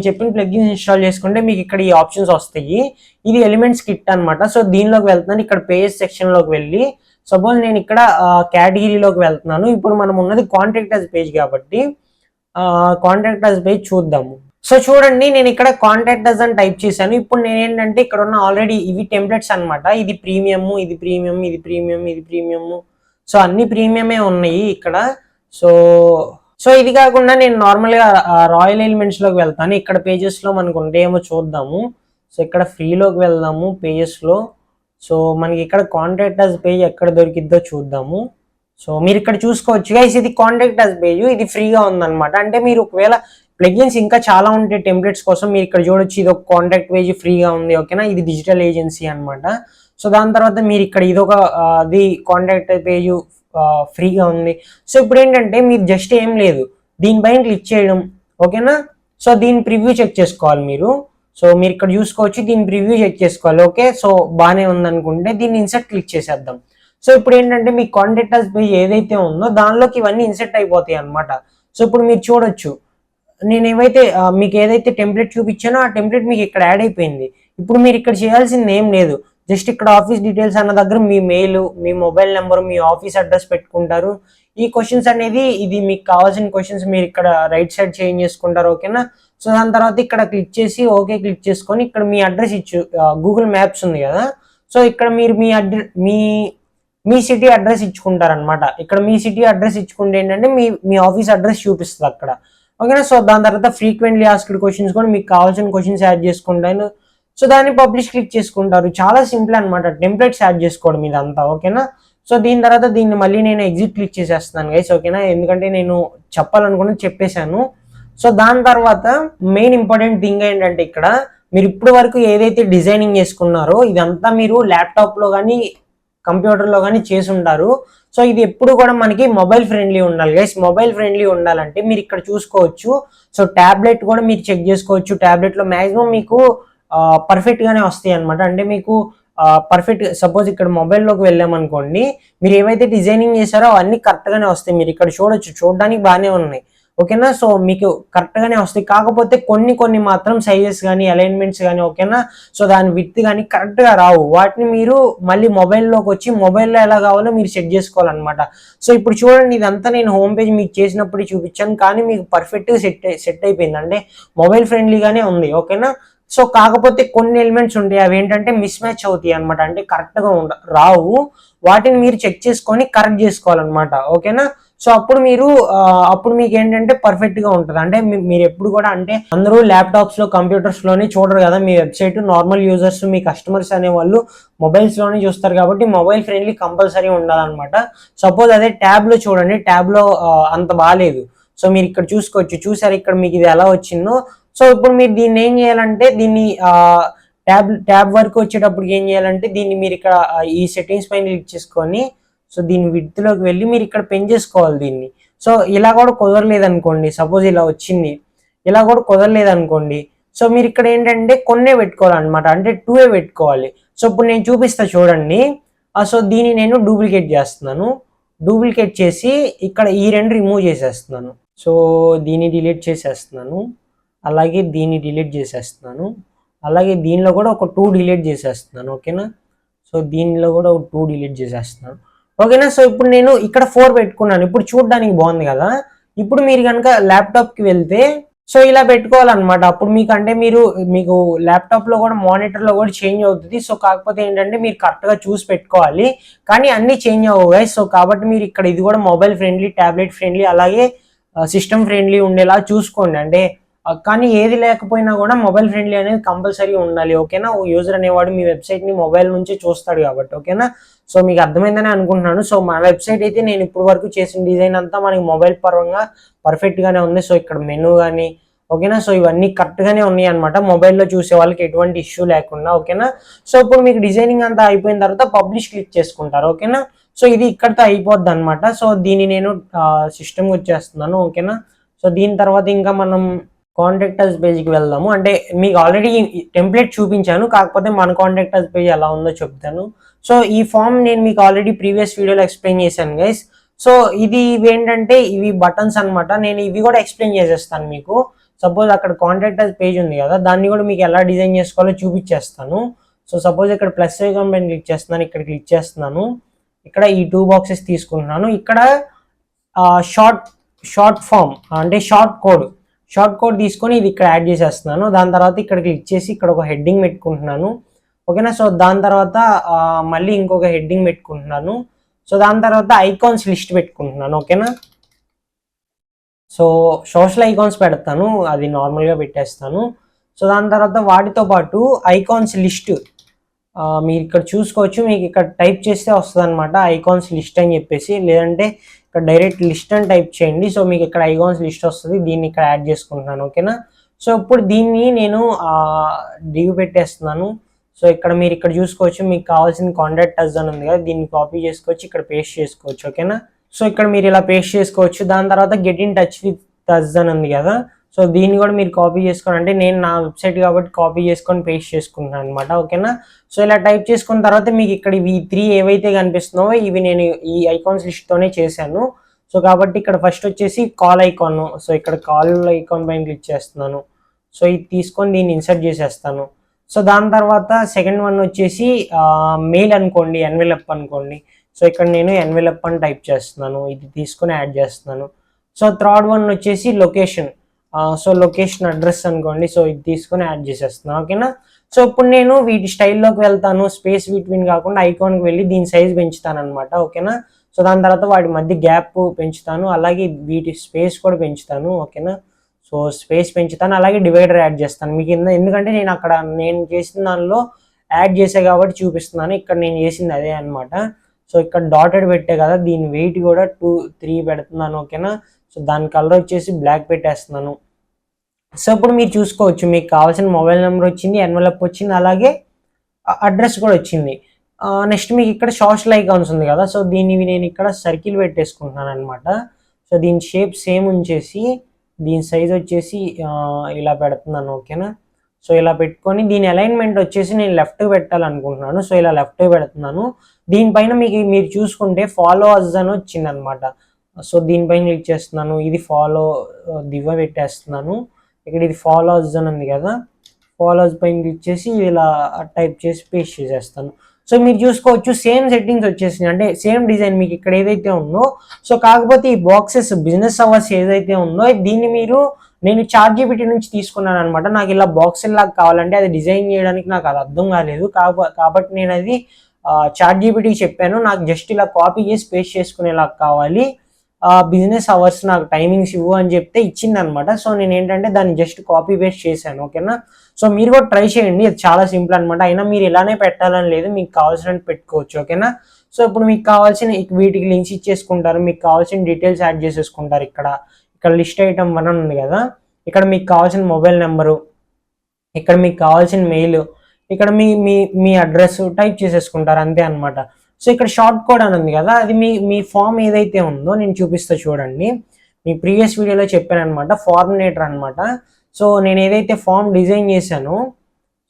చెప్పిన ప్లగ్ఇన్స్ ఇన్స్టాల్ చేసుకుంటే మీకు ఇక్కడ ఈ ఆప్షన్స్ వస్తాయి. ఇది ఎలిమెంట్స్ కిట్ అనమాట. సో దీనిలోకి వెళ్తున్నాను, ఇక్కడ పేజ్ సెక్షన్ లోకి వెళ్ళి సపోజ్ నేను ఇక్కడ కేటగిరీలోకి వెళ్తున్నాను. ఇప్పుడు మనం ఉన్నది కాంటాక్ట్ అస్ పేజ్ కాబట్టి కాంటాక్ట్ అస్ పేజ్ చూద్దాము. సో చూడండి, నేను ఇక్కడ కాంటాక్ట్ అస్ అని టైప్ చేశాను. ఇప్పుడు నేను ఏంటంటే ఇక్కడ ఉన్న ఆల్రెడీ ఇవి టెంప్లెట్స్ అనమాట. ఇది ప్రీమియం, ఇది ప్రీమియం, ఇది ప్రీమియం, ఇది ప్రీమియం. సో అన్ని ప్రీమియమే ఉన్నాయి ఇక్కడ. సో ఇది కాకుండా నేను నార్మల్ గా రాయల్ ఎలిమెంట్స్ లోకి వెళ్తాను. ఇక్కడ పేజెస్ లో మనకు ఉంటాయేమో చూద్దాము. సో ఇక్కడ ఫ్రీలోకి వెళ్దాము పేజెస్ లో. సో మనకి ఇక్కడ కాంటాక్ట్ అస్ పేజ్ ఎక్కడ దొరికిద్దో చూద్దాము. సో మీరు ఇక్కడ చూసుకోవచ్చు గైస్, ఇది కాంటాక్ట్ అస్ పేజ్, ఇది ఫ్రీగా ఉందన్నమాట. అంటే మీరు ఒకవేళ ప్లగిన్స్ ఇంకా చాలా ఉంటాయి టెంప్లెట్స్ కోసం, మీరు ఇక్కడ చూడొచ్చు ఇది ఒక కాంటాక్ట్ పేజ్ ఫ్రీగా ఉంది. ఓకేనా. ఇది డిజిటల్ ఏజెన్సీ అనమాట. సో దాని తర్వాత మీరు ఇక్కడ ఇదొక అది కాంటాక్ట్ పేజ్ ఫ్రీగా ఉంది. సో ఇప్పుడు ఏంటంటే మీరు జస్ట్ ఏం లేదు, దీనిపైన క్లిక్ చేయడం. ఓకేనా. సో దీని ప్రివ్యూ చెక్ చేసుకోవాలి మీరు. సో మీరు ఇక్కడ చూసుకోవచ్చు, దీని ప్రివ్యూ చెక్ చేసుకోవాలి. ఓకే. సో బాగానే ఉందనుకుంటే దీన్ని ఇన్సర్ట్ క్లిక్ చేసేద్దాం. సో ఇప్పుడు ఏంటంటే మీ కాంటాక్ట్ అస్ పేజ్ ఏదైతే ఉందో దానిలోకి ఇవన్నీ ఇన్సర్ట్ అయిపోతాయి అనమాట. సో ఇప్పుడు మీరు చూడొచ్చు, నేను మీకు ఏదైతే టెంప్లెట్ చూపించానో ఆ టెంప్లెట్ మీకు ఇక్కడ యాడ్ అయిపోయింది. ఇప్పుడు మీరు ఇక్కడ చేయాల్సింది ఏం లేదు, జస్ట్ ఇక్కడ ఆఫీస్ డీటెయిల్స్ అన్న దగ్గర మీ మెయిల్, మీ మొబైల్ నెంబర్, మీ ఆఫీస్ అడ్రస్ పెట్టుకుంటారు. ఈ క్వశ్చన్స్ అనేది ఇది మీకు కావాల్సిన క్వశ్చన్స్ మీరు ఇక్కడ రైట్ సైడ్ చేంజ్ చేసుకుంటారు. ఓకేనా. సో దాని తర్వాత ఇక్కడ క్లిక్ చేసి ఓకే క్లిక్ చేసుకొని ఇక్కడ మీ అడ్రస్ గూగుల్ మ్యాప్స్ ఉంది కదా, సో ఇక్కడ మీరు మీ సిటీ అడ్రస్ ఇచ్చుకుంటారనమాట. ఇక్కడ మీ సిటీ అడ్రస్ ఇచ్చుకుంటే ఏంటంటే మీ ఆఫీస్ అడ్రస్ చూపిస్తుంది అక్కడ. ఓకేనా. సో దాని తర్వాత ఫ్రీక్వెంట్లీ ఆస్క్డ్ క్వశ్చన్స్ కూడా మీకు కావాల్సిన క్వశ్చన్స్ యాడ్ చేసుకుంటాను. సో దాన్ని పబ్లిష్ క్లిక్ చేసుకుంటారు. చాలా సింపుల్ అనమాట టెంప్లెట్స్ యాడ్ చేసుకోవడం ఇదంతా. ఓకేనా. సో దీని తర్వాత దీన్ని మళ్ళీ నేను ఎగ్జిట్ క్లిక్ చేసేస్తున్నాను గైస్. ఓకేనా. ఎందుకంటే నేను చెప్పాలనుకున్నది చెప్పేశాను. సో దాని తర్వాత మెయిన్ ఇంపార్టెంట్ థింగ్ ఏంటంటే ఇక్కడ మీరు ఇప్పటి వరకు ఏదైతే డిజైనింగ్ చేసుకున్నారో ఇదంతా మీరు ల్యాప్టాప్ లో కానీ కంప్యూటర్ లో కానీ చేసి ఉంటారు. సో ఇది ఎప్పుడు కూడా మనకి మొబైల్ ఫ్రెండ్లీ ఉండాలి గైస్. మొబైల్ ఫ్రెండ్లీ ఉండాలంటే మీరు ఇక్కడ చూసుకోవచ్చు. సో టాబ్లెట్ కూడా మీరు చెక్ చేసుకోవచ్చు. టాబ్లెట్ లో మాక్సిమం మీకు పర్ఫెక్ట్ గానే వస్తాయి అనమాట. అంటే మీకు పర్ఫెక్ట్ సపోజ్ ఇక్కడ మొబైల్లోకి వెళ్ళామనుకోండి, మీరు ఏవైతే డిజైనింగ్ చేశారో అవన్నీ కరెక్ట్ గానే వస్తాయి. మీరు ఇక్కడ చూడొచ్చు, చూడడానికి బాగానే ఉన్నాయి. ఓకేనా. సో మీకు కరెక్ట్ గానే వస్తాయి. కాకపోతే కొన్ని మాత్రం సైజెస్ కానీ అలైన్మెంట్స్ కానీ ఓకేనా, సో దాని విడ్త్ కానీ కరెక్ట్ గా రావు. వాటిని మీరు మళ్ళీ మొబైల్లోకి వచ్చి మొబైల్లో ఎలా కావాలో మీరు సెట్ చేసుకోవాలన్నమాట. సో ఇప్పుడు చూడండి, ఇదంతా నేను హోమ్ పేజ్ మీకు చేసినప్పుడు చూపించాను, కానీ మీకు పర్ఫెక్ట్ గా సెట్ అయిపోయింది. అంటే మొబైల్ ఫ్రెండ్లీగానే ఉంది. ఓకేనా. సో కాకపోతే కొన్ని ఎలిమెంట్స్ ఉంటాయి, అవి ఏంటంటే మిస్ మ్యాచ్ అవుతాయి అనమాట. అంటే కరెక్ట్ గా రావు. వాటిని మీరు చెక్ చేసుకొని కరెక్ట్ చేసుకోవాలన్నమాట. ఓకేనా. సో అప్పుడు మీరు అప్పుడు మీకు ఏంటంటే పర్ఫెక్ట్ గా ఉంటుంది. అంటే మీరు ఎప్పుడు కూడా అంటే అందరూ ల్యాప్టాప్స్ లో కంప్యూటర్స్ లోనే చూడరు కదా మీ వెబ్సైట్. నార్మల్ యూజర్స్ మీ కస్టమర్స్ అనే వాళ్ళు మొబైల్స్ లోనే చూస్తారు కాబట్టి మొబైల్ ఫ్రెండ్లీ కంపల్సరీ ఉండాలన్నమాట. సపోజ్ అదే ట్యాబ్ లో చూడండి, ట్యాబ్ లో అంత బాగాలేదు. సో మీరు ఇక్కడ చూసుకోవచ్చు, చూసారు ఇక్కడ మీకు ఇది ఎలా వచ్చిందో. సో ఇప్పుడు మీరు దీన్ని ఏం చేయాలంటే దీన్ని ట్యాబ్ వరకు వచ్చేటప్పుడు ఏం చేయాలంటే దీన్ని మీరు ఇక్కడ ఈ సెట్టింగ్స్ పైన క్లిక్ చేసుకొని సో దీని విడ్త్ లోకి వెళ్ళి మీరు ఇక్కడ పెంచేసుకోవాలి దీన్ని. సో ఇలా కూడా కుదరలేదు అనుకోండి, సపోజ్ ఇలా వచ్చింది, ఇలా కూడా కుదరలేదు అనుకోండి, సో మీరు ఇక్కడ ఏంటంటే కొన్నే పెట్టుకోవాలన్నమాట, అంటే 2 పెట్టుకోవాలి. సో ఇప్పుడు నేను చూపిస్తా చూడండి. సో దీన్ని నేను డూప్లికేట్ చేస్తున్నాను. డూప్లికేట్ చేసి ఇక్కడ ఈ 2 రిమూవ్ చేసేస్తున్నాను. సో దీన్ని డిలీట్ చేసేస్తున్నాను, అలాగే దీన్ని డిలీట్ చేసేస్తున్నాను, అలాగే దీనిలో కూడా ఒక 2 డిలీట్ చేసేస్తున్నాను. ఓకేనా, సో దీనిలో కూడా ఒక 2 డిలీట్ చేసేస్తున్నాను. ఓకేనా, సో ఇప్పుడు నేను ఇక్కడ 4 పెట్టుకున్నాను. ఇప్పుడు చూడడానికి బాగుంది కదా. ఇప్పుడు మీరు కనుక ల్యాప్టాప్కి వెళ్తే సో ఇలా పెట్టుకోవాలన్నమాట. అప్పుడు మీకు ల్యాప్టాప్లో కూడా మానిటర్లో కూడా చేంజ్ అవుతుంది. సో కాకపోతే ఏంటంటే మీరు కరెక్ట్గా చూసి పెట్టుకోవాలి, కానీ అన్నీ చేంజ్ అవ్వవు. సో కాబట్టి మీరు ఇక్కడ ఇది కూడా మొబైల్ ఫ్రెండ్లీ, ట్యాబ్లెట్ ఫ్రెండ్లీ, అలాగే సిస్టమ్ ఫ్రెండ్లీ ఉండేలా చూసుకోండి. అంటే కానీ ఏది లేకపోయినా కూడా మొబైల్ ఫ్రెండ్లీ అనేది కంపల్సరీ ఉండాలి. ఓకేనా, యూజర్ అనేవాడు మీ వెబ్సైట్ని మొబైల్ నుంచి చూస్తాడు కాబట్టి. ఓకేనా, సో మీకు అర్థమైందని అనుకుంటున్నాను. సో మన వెబ్సైట్ అయితే నేను ఇప్పుడు వరకు చేసిన డిజైన్ అంతా మనకి మొబైల్ పరంగా పర్ఫెక్ట్గానే ఉంది. సో ఇక్కడ మెనూ కానీ ఓకేనా, సో ఇవన్నీ కరెక్ట్గానే ఉన్నాయి అనమాట, మొబైల్లో చూసే వాళ్ళకి ఎటువంటి ఇష్యూ లేకుండా. ఓకేనా, సో ఇప్పుడు మీకు డిజైనింగ్ అంతా అయిపోయిన తర్వాత పబ్లిష్ క్లిక్ చేసుకుంటారు. ఓకేనా, సో ఇది ఇక్కడితో అయిపోద్ది అనమాట. సో దీన్ని నేను సిస్టమ్కి వచ్చేస్తున్నాను. ఓకేనా, సో దీని తర్వాత ఇంకా మనం కాంటాక్ట్ అస్ పేజ్కి వెళ్దాము. అంటే మీకు ఆల్రెడీ టెంప్లెట్ చూపించాను, కాకపోతే మన కాంటాక్ట్ అస్ పేజ్ ఎలా ఉందో చెప్తాను. సో ఈ ఫామ్ నేను మీకు ఆల్రెడీ ప్రీవియస్ వీడియోలో ఎక్స్ప్లెయిన్ చేశాను గైస్. సో ఇవి ఏంటంటే ఇవి బటన్స్ అనమాట. నేను ఇవి కూడా ఎక్స్ప్లెయిన్ చేసేస్తాను మీకు. సపోజ్ అక్కడ కాంటాక్ట్ అస్ పేజ్ ఉంది కదా, దాన్ని కూడా మీకు ఎలా డిజైన్ చేసుకోవాలో చూపించేస్తాను. సో సపోజ్ ఇక్కడ ప్లస్ ఐకాన్ పైన క్లిక్ చేస్తున్నాను, ఇక్కడ క్లిక్ చేస్తున్నాను, ఇక్కడ ఈ 2 బాక్సెస్ తీసుకుంటున్నాను. ఇక్కడ షార్ట్ ఫామ్ అంటే షార్ట్ కోడ్ తీసుకొని ఇది ఇక్కడ యాడ్ చేసేస్తున్నాను. దాని తర్వాత ఇక్కడ క్లిక్ చేసి ఇక్కడ ఒక హెడ్డింగ్ పెట్టుకుంటున్నాను. ఓకేనా, సో దాని తర్వాత మళ్ళీ ఇంకొక హెడ్డింగ్ పెట్టుకుంటున్నాను. సో దాని తర్వాత ఐకాన్స్ లిస్ట్ పెట్టుకుంటున్నాను. ఓకేనా, సో సోషల్ ఐకాన్స్ పెడతాను, అది నార్మల్గా పెట్టేస్తాను. సో దాని తర్వాత వాటితో పాటు ఐకాన్స్ లిస్ట్ మీరు ఇక్కడ చూసుకోవచ్చు, మీకు ఇక్కడ టైప్ చేస్తే వస్తుంది అనమాట ఐకాన్స్ లిస్ట్ అని చెప్పేసి, లేదంటే ఇక్కడ డైరెక్ట్ లిస్ట్ అని టైప్ చేయండి. సో మీకు ఇక్కడ ఐకాన్స్ లిస్ట్ వస్తుంది, దీన్ని ఇక్కడ యాడ్ చేసుకుంటున్నాను. ఓకేనా, సో ఇప్పుడు దీన్ని నేను డివ్ పెట్టేస్తున్నాను. సో ఇక్కడ మీరు ఇక్కడ చూసుకోవచ్చు, మీకు కావాల్సిన కాంటాక్ట్ అస్ అని ఉంది కదా, దీన్ని కాపీ చేసుకోవచ్చు, ఇక్కడ పేస్ట్ చేసుకోవచ్చు. ఓకేనా, సో ఇక్కడ మీరు ఇలా పేస్ట్ చేసుకోవచ్చు. దాని తర్వాత get in touch with us అని ఉంది కదా, సో దీన్ని కూడా మీరు కాపీ చేసుకోండి. అంటే నేను నా వెబ్సైట్ కాబట్టి కాపీ చేసుకొని పేస్ట్ చేసుకుంటాను అనమాట. ఓకేనా, సో ఇలా టైప్ చేసుకున్న తర్వాత మీకు ఇక్కడ ఇవి 3 ఏవైతే కనిపిస్తున్నావో ఇవి నేను ఈ ఐకాన్స్ లిస్ట్తోనే చేశాను. సో కాబట్టి ఇక్కడ ఫస్ట్ వచ్చేసి కాల్ ఐకాన్. సో ఇక్కడ కాల్ ఐకాన్ పైన క్లిక్ చేస్తున్నాను. సో ఇది తీసుకొని దీన్ని ఇన్సర్ట్ చేసేస్తాను. సో దాని తర్వాత సెకండ్ వన్ వచ్చేసి మెయిల్ అనుకోండి, ఎన్వెలప్ అనుకోండి. సో ఇక్కడ నేను ఎన్వెలప్ అని టైప్ చేస్తున్నాను, ఇది తీసుకొని యాడ్ చేస్తున్నాను. సో థర్డ్ వన్ వచ్చేసి లొకేషన్. సో లొకేషన్ అడ్రస్ అనుకోండి, సో ఇది తీసుకొని యాడ్ చేసేస్తున్నాను. ఓకేనా, సో ఇప్పుడు నేను వీటి స్టైల్లోకి వెళ్తాను, స్పేస్ బిట్వీన్ కాకుండా ఐకాన్కి వెళ్ళి దీని సైజ్ పెంచుతాను అనమాట. ఓకేనా, సో దాని తర్వాత వాటి మధ్య గ్యాప్ పెంచుతాను, అలాగే వీటి స్పేస్ కూడా పెంచుతాను. ఓకేనా, సో స్పేస్ పెంచుతాను, అలాగే డివైడర్ యాడ్ చేస్తాను మీకు ఎందుకంటే నేను చేసిన దానిలో యాడ్ చేసే కాబట్టి చూపిస్తున్నాను. ఇక్కడ నేను చేసింది అదే అనమాట. సో ఇక్కడ డాటెడ్ పెట్టే కదా, దీని వెయిట్ కూడా 2-3 పెడుతున్నాను. ఓకేనా, సో దాని కలర్ వచ్చేసి బ్లాక్ పెట్టేస్తున్నాను. సో ఇప్పుడు మీరు చూసుకోవచ్చు, మీకు కావాల్సిన మొబైల్ నెంబర్ వచ్చింది, ఎన్వలప్ వచ్చింది, అలాగే అడ్రస్ కూడా వచ్చింది. నెక్స్ట్ మీకు ఇక్కడ సోషల్ ఐకాన్స్ ఉంది కదా, సో దీన్ని నేను ఇక్కడ సర్కిల్ పెట్టేసుకుంటున్నాను అనమాట. సో దీని షేప్ సేమ్ ఉంచేసి దీని సైజ్ వచ్చేసి ఇలా పెడుతున్నాను. ఓకేనా, సో ఇలా పెట్టుకొని దీని అలైన్మెంట్ వచ్చేసి నేను లెఫ్ట్ పెట్టాలనుకుంటున్నాను. సో ఇలా లెఫ్ట్ పెడుతున్నాను. దీనిపైన మీరు చూసుకుంటే ఫాలో అస్ అని వచ్చింది అనమాట. సో దీనిపైన క్లిక్ చేస్తున్నాను, ఇది ఫాలో దివ్వ పెట్టేస్తున్నాను. ఇక్కడ ఇది ఫాలో అస్ అని ఉంది కదా, ఫాలో అస్ పైన క్లిక్ చేసి ఇలా టైప్ చేసి పేస్ట్ చేసేస్తాను. సో మీరు చూసుకోవచ్చు సేమ్ సెట్టింగ్స్ వచ్చేసినాయి, అంటే సేమ్ డిజైన్ మీకు ఇక్కడ ఏదైతే ఉందో. సో కాకపోతే ఈ బాక్సెస్ బిజినెస్ అవర్స్ ఏదైతే ఉందో దీన్ని నేను ChatGPT నుంచి తీసుకున్నాను అనమాట. నాకు ఇలా బాక్స్ లాగా కావాలంటే అది డిజైన్ చేయడానికి నాకు అది అర్థం కాలేదు, కాబట్టి నేను అది ChatGPTకి చెప్పాను, నాకు జస్ట్ ఇలా కాపీ చేసి పేస్ట్ చేసుకునేలాగా కావాలి. బిజినెస్ అవర్స్ నాకు టైమింగ్స్ ఇవ్వు అని చెప్తే ఇచ్చింది అనమాట. సో నేను ఏంటంటే దాన్ని జస్ట్ కాపీ పేస్ట్ చేశాను. ఓకేనా, సో మీరు కూడా ట్రై చేయండి, అది చాలా సింపుల్ అనమాట. అయినా మీరు ఇలానే పెట్టాలని లేదు, మీకు కావాల్సినట్టు పెట్టుకోవచ్చు. ఓకేనా, సో ఇప్పుడు మీకు కావాల్సిన వీటికి లింక్స్ ఇచ్చేసుకుంటారు, మీకు కావాల్సిన డీటెయిల్స్ యాడ్ చేసేసుకుంటారు. ఇక్కడ లిస్ట్ ఐటమ్ 1 ఉంది కదా, ఇక్కడ మీకు కావాల్సిన మొబైల్ నెంబరు, ఇక్కడ మీకు కావాల్సిన మెయిల్, ఇక్కడ మీ మీ మీ అడ్రస్ టైప్ చేసేసుకుంటారు, అంతే అనమాట. సో ఇక్కడ షార్ట్ కోడ్ అని ఉంది కదా, అది మీ ఫామ్ ఏదైతే ఉందో నేను చూపిస్తా చూడండి. మీ ప్రీవియస్ వీడియోలో చెప్పాను అనమాట, ఫార్మినేటర్ అనమాట. సో నేను ఏదైతే ఫామ్ డిజైన్ చేశానో,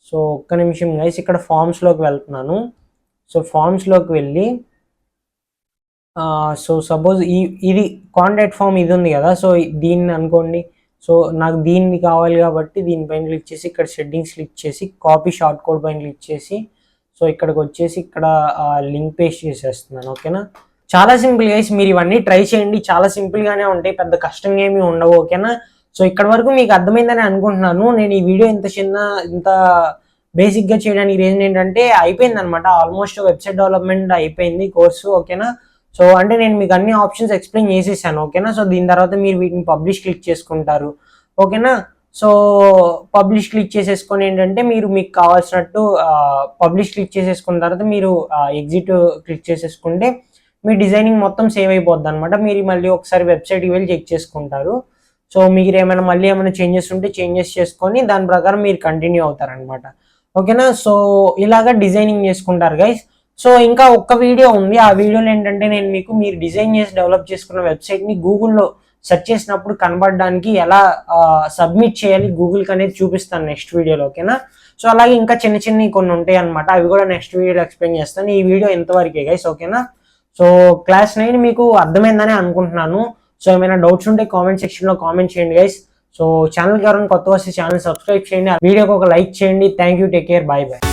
సో ఒక్క నిమిషం గైస్, ఇక్కడ ఫామ్స్లోకి వెళ్తున్నాను. సో ఫామ్స్లోకి వెళ్ళి సో సపోజ్ ఇది కాంటాక్ట్ ఫామ్ ఇది ఉంది కదా, సో దీన్ని అనుకోండి. సో నాకు దీన్ని కావాలి కాబట్టి దీనిపైన క్లిక్ చేసి ఇక్కడ సెట్టింగ్స్ క్లిక్ చేసి కాపీ షార్ట్ కోడ్ పైన క్లిక్ చేసి సో ఇక్కడికి వచ్చేసి ఇక్కడ లింక్ పేస్ట్ చేసేస్తున్నాను. ఓకేనా, చాలా సింపుల్ గైస్, మీరు ఇవన్నీ ట్రై చేయండి, చాలా సింపుల్గానే ఉంటాయి, పెద్ద కష్టంగా ఏమీ ఉండవు. ఓకేనా, సో ఇక్కడ వరకు మీకు అర్థమైందని అనుకుంటున్నాను. నేను ఈ వీడియో ఇంత బేసిక్గా చేయడానికి రీజన్ ఏంటంటే అయిపోయింది అనమాట, ఆల్మోస్ట్ వెబ్సైట్ డెవలప్మెంట్ అయిపోయింది కోర్సు. ఓకేనా, సో అంటే నేను మీకు అన్ని ఆప్షన్స్ ఎక్స్ప్లెయిన్ చేసేసాను. ఓకేనా, సో దీని తర్వాత మీరు వీటిని పబ్లిష్ క్లిక్ చేసుకుంటారు. ఓకేనా, సో పబ్లిష్ క్లిక్ చేసేసుకొని ఏంటంటే మీకు కావాల్సినట్టు పబ్లిష్ క్లిక్ చేసేసుకున్న తర్వాత మీరు ఎగ్జిట్ క్లిక్ చేసేసుకుంటే మీ డిజైనింగ్ మొత్తం సేవ్ అయిపోద్ది అనమాట. మీరు మళ్ళీ ఒకసారి వెబ్సైట్కి వెళ్ళి చెక్ చేసుకుంటారు. సో మీరు మళ్ళీ ఏమైనా చేంజెస్ ఉంటే చేంజెస్ చేసుకొని దాని ప్రకారం మీరు కంటిన్యూ అవుతారనమాట. ఓకేనా, సో ఇలాగా డిజైనింగ్ చేసుకుంటారు గైస్. సో ఇంకా ఒక్క వీడియో ఉంది, ఆ వీడియోలో ఏంటంటే నేను మీరు డిజైన్ చేసి డెవలప్ చేసుకున్న వెబ్సైట్ని గూగుల్లో సెర్చ్ చేసినప్పుడు కనబడడానికి ఎలా సబ్మిట్ చేయాలి గూగుల్కి అనేది చూపిస్తాను నెక్స్ట్ వీడియోలో. ఓకేనా, సో అలాగే ఇంకా చిన్న కొన్ని ఉంటాయి అనమాట, అవి కూడా నెక్స్ట్ వీడియోలో ఎక్స్ప్లెయిన్ చేస్తాను. ఈ వీడియో ఎంతవరకే గైస్. ఓకేనా, సో క్లాస్ 9 మీకు అర్థమైందని అనుకుంటున్నాను. సో ఏమైనా డౌట్స్ ఉంటే కామెంట్ సెక్షన్లో కామెంట్ చేయండి గైస్. సో ఛానల్కి ఎవరైనా కొత్త వస్తే ఛానల్ సబ్స్క్రైబ్ చేయండి, వీడియోకి ఒక లైక్ చేయండి. Thank you, take care, bye bye.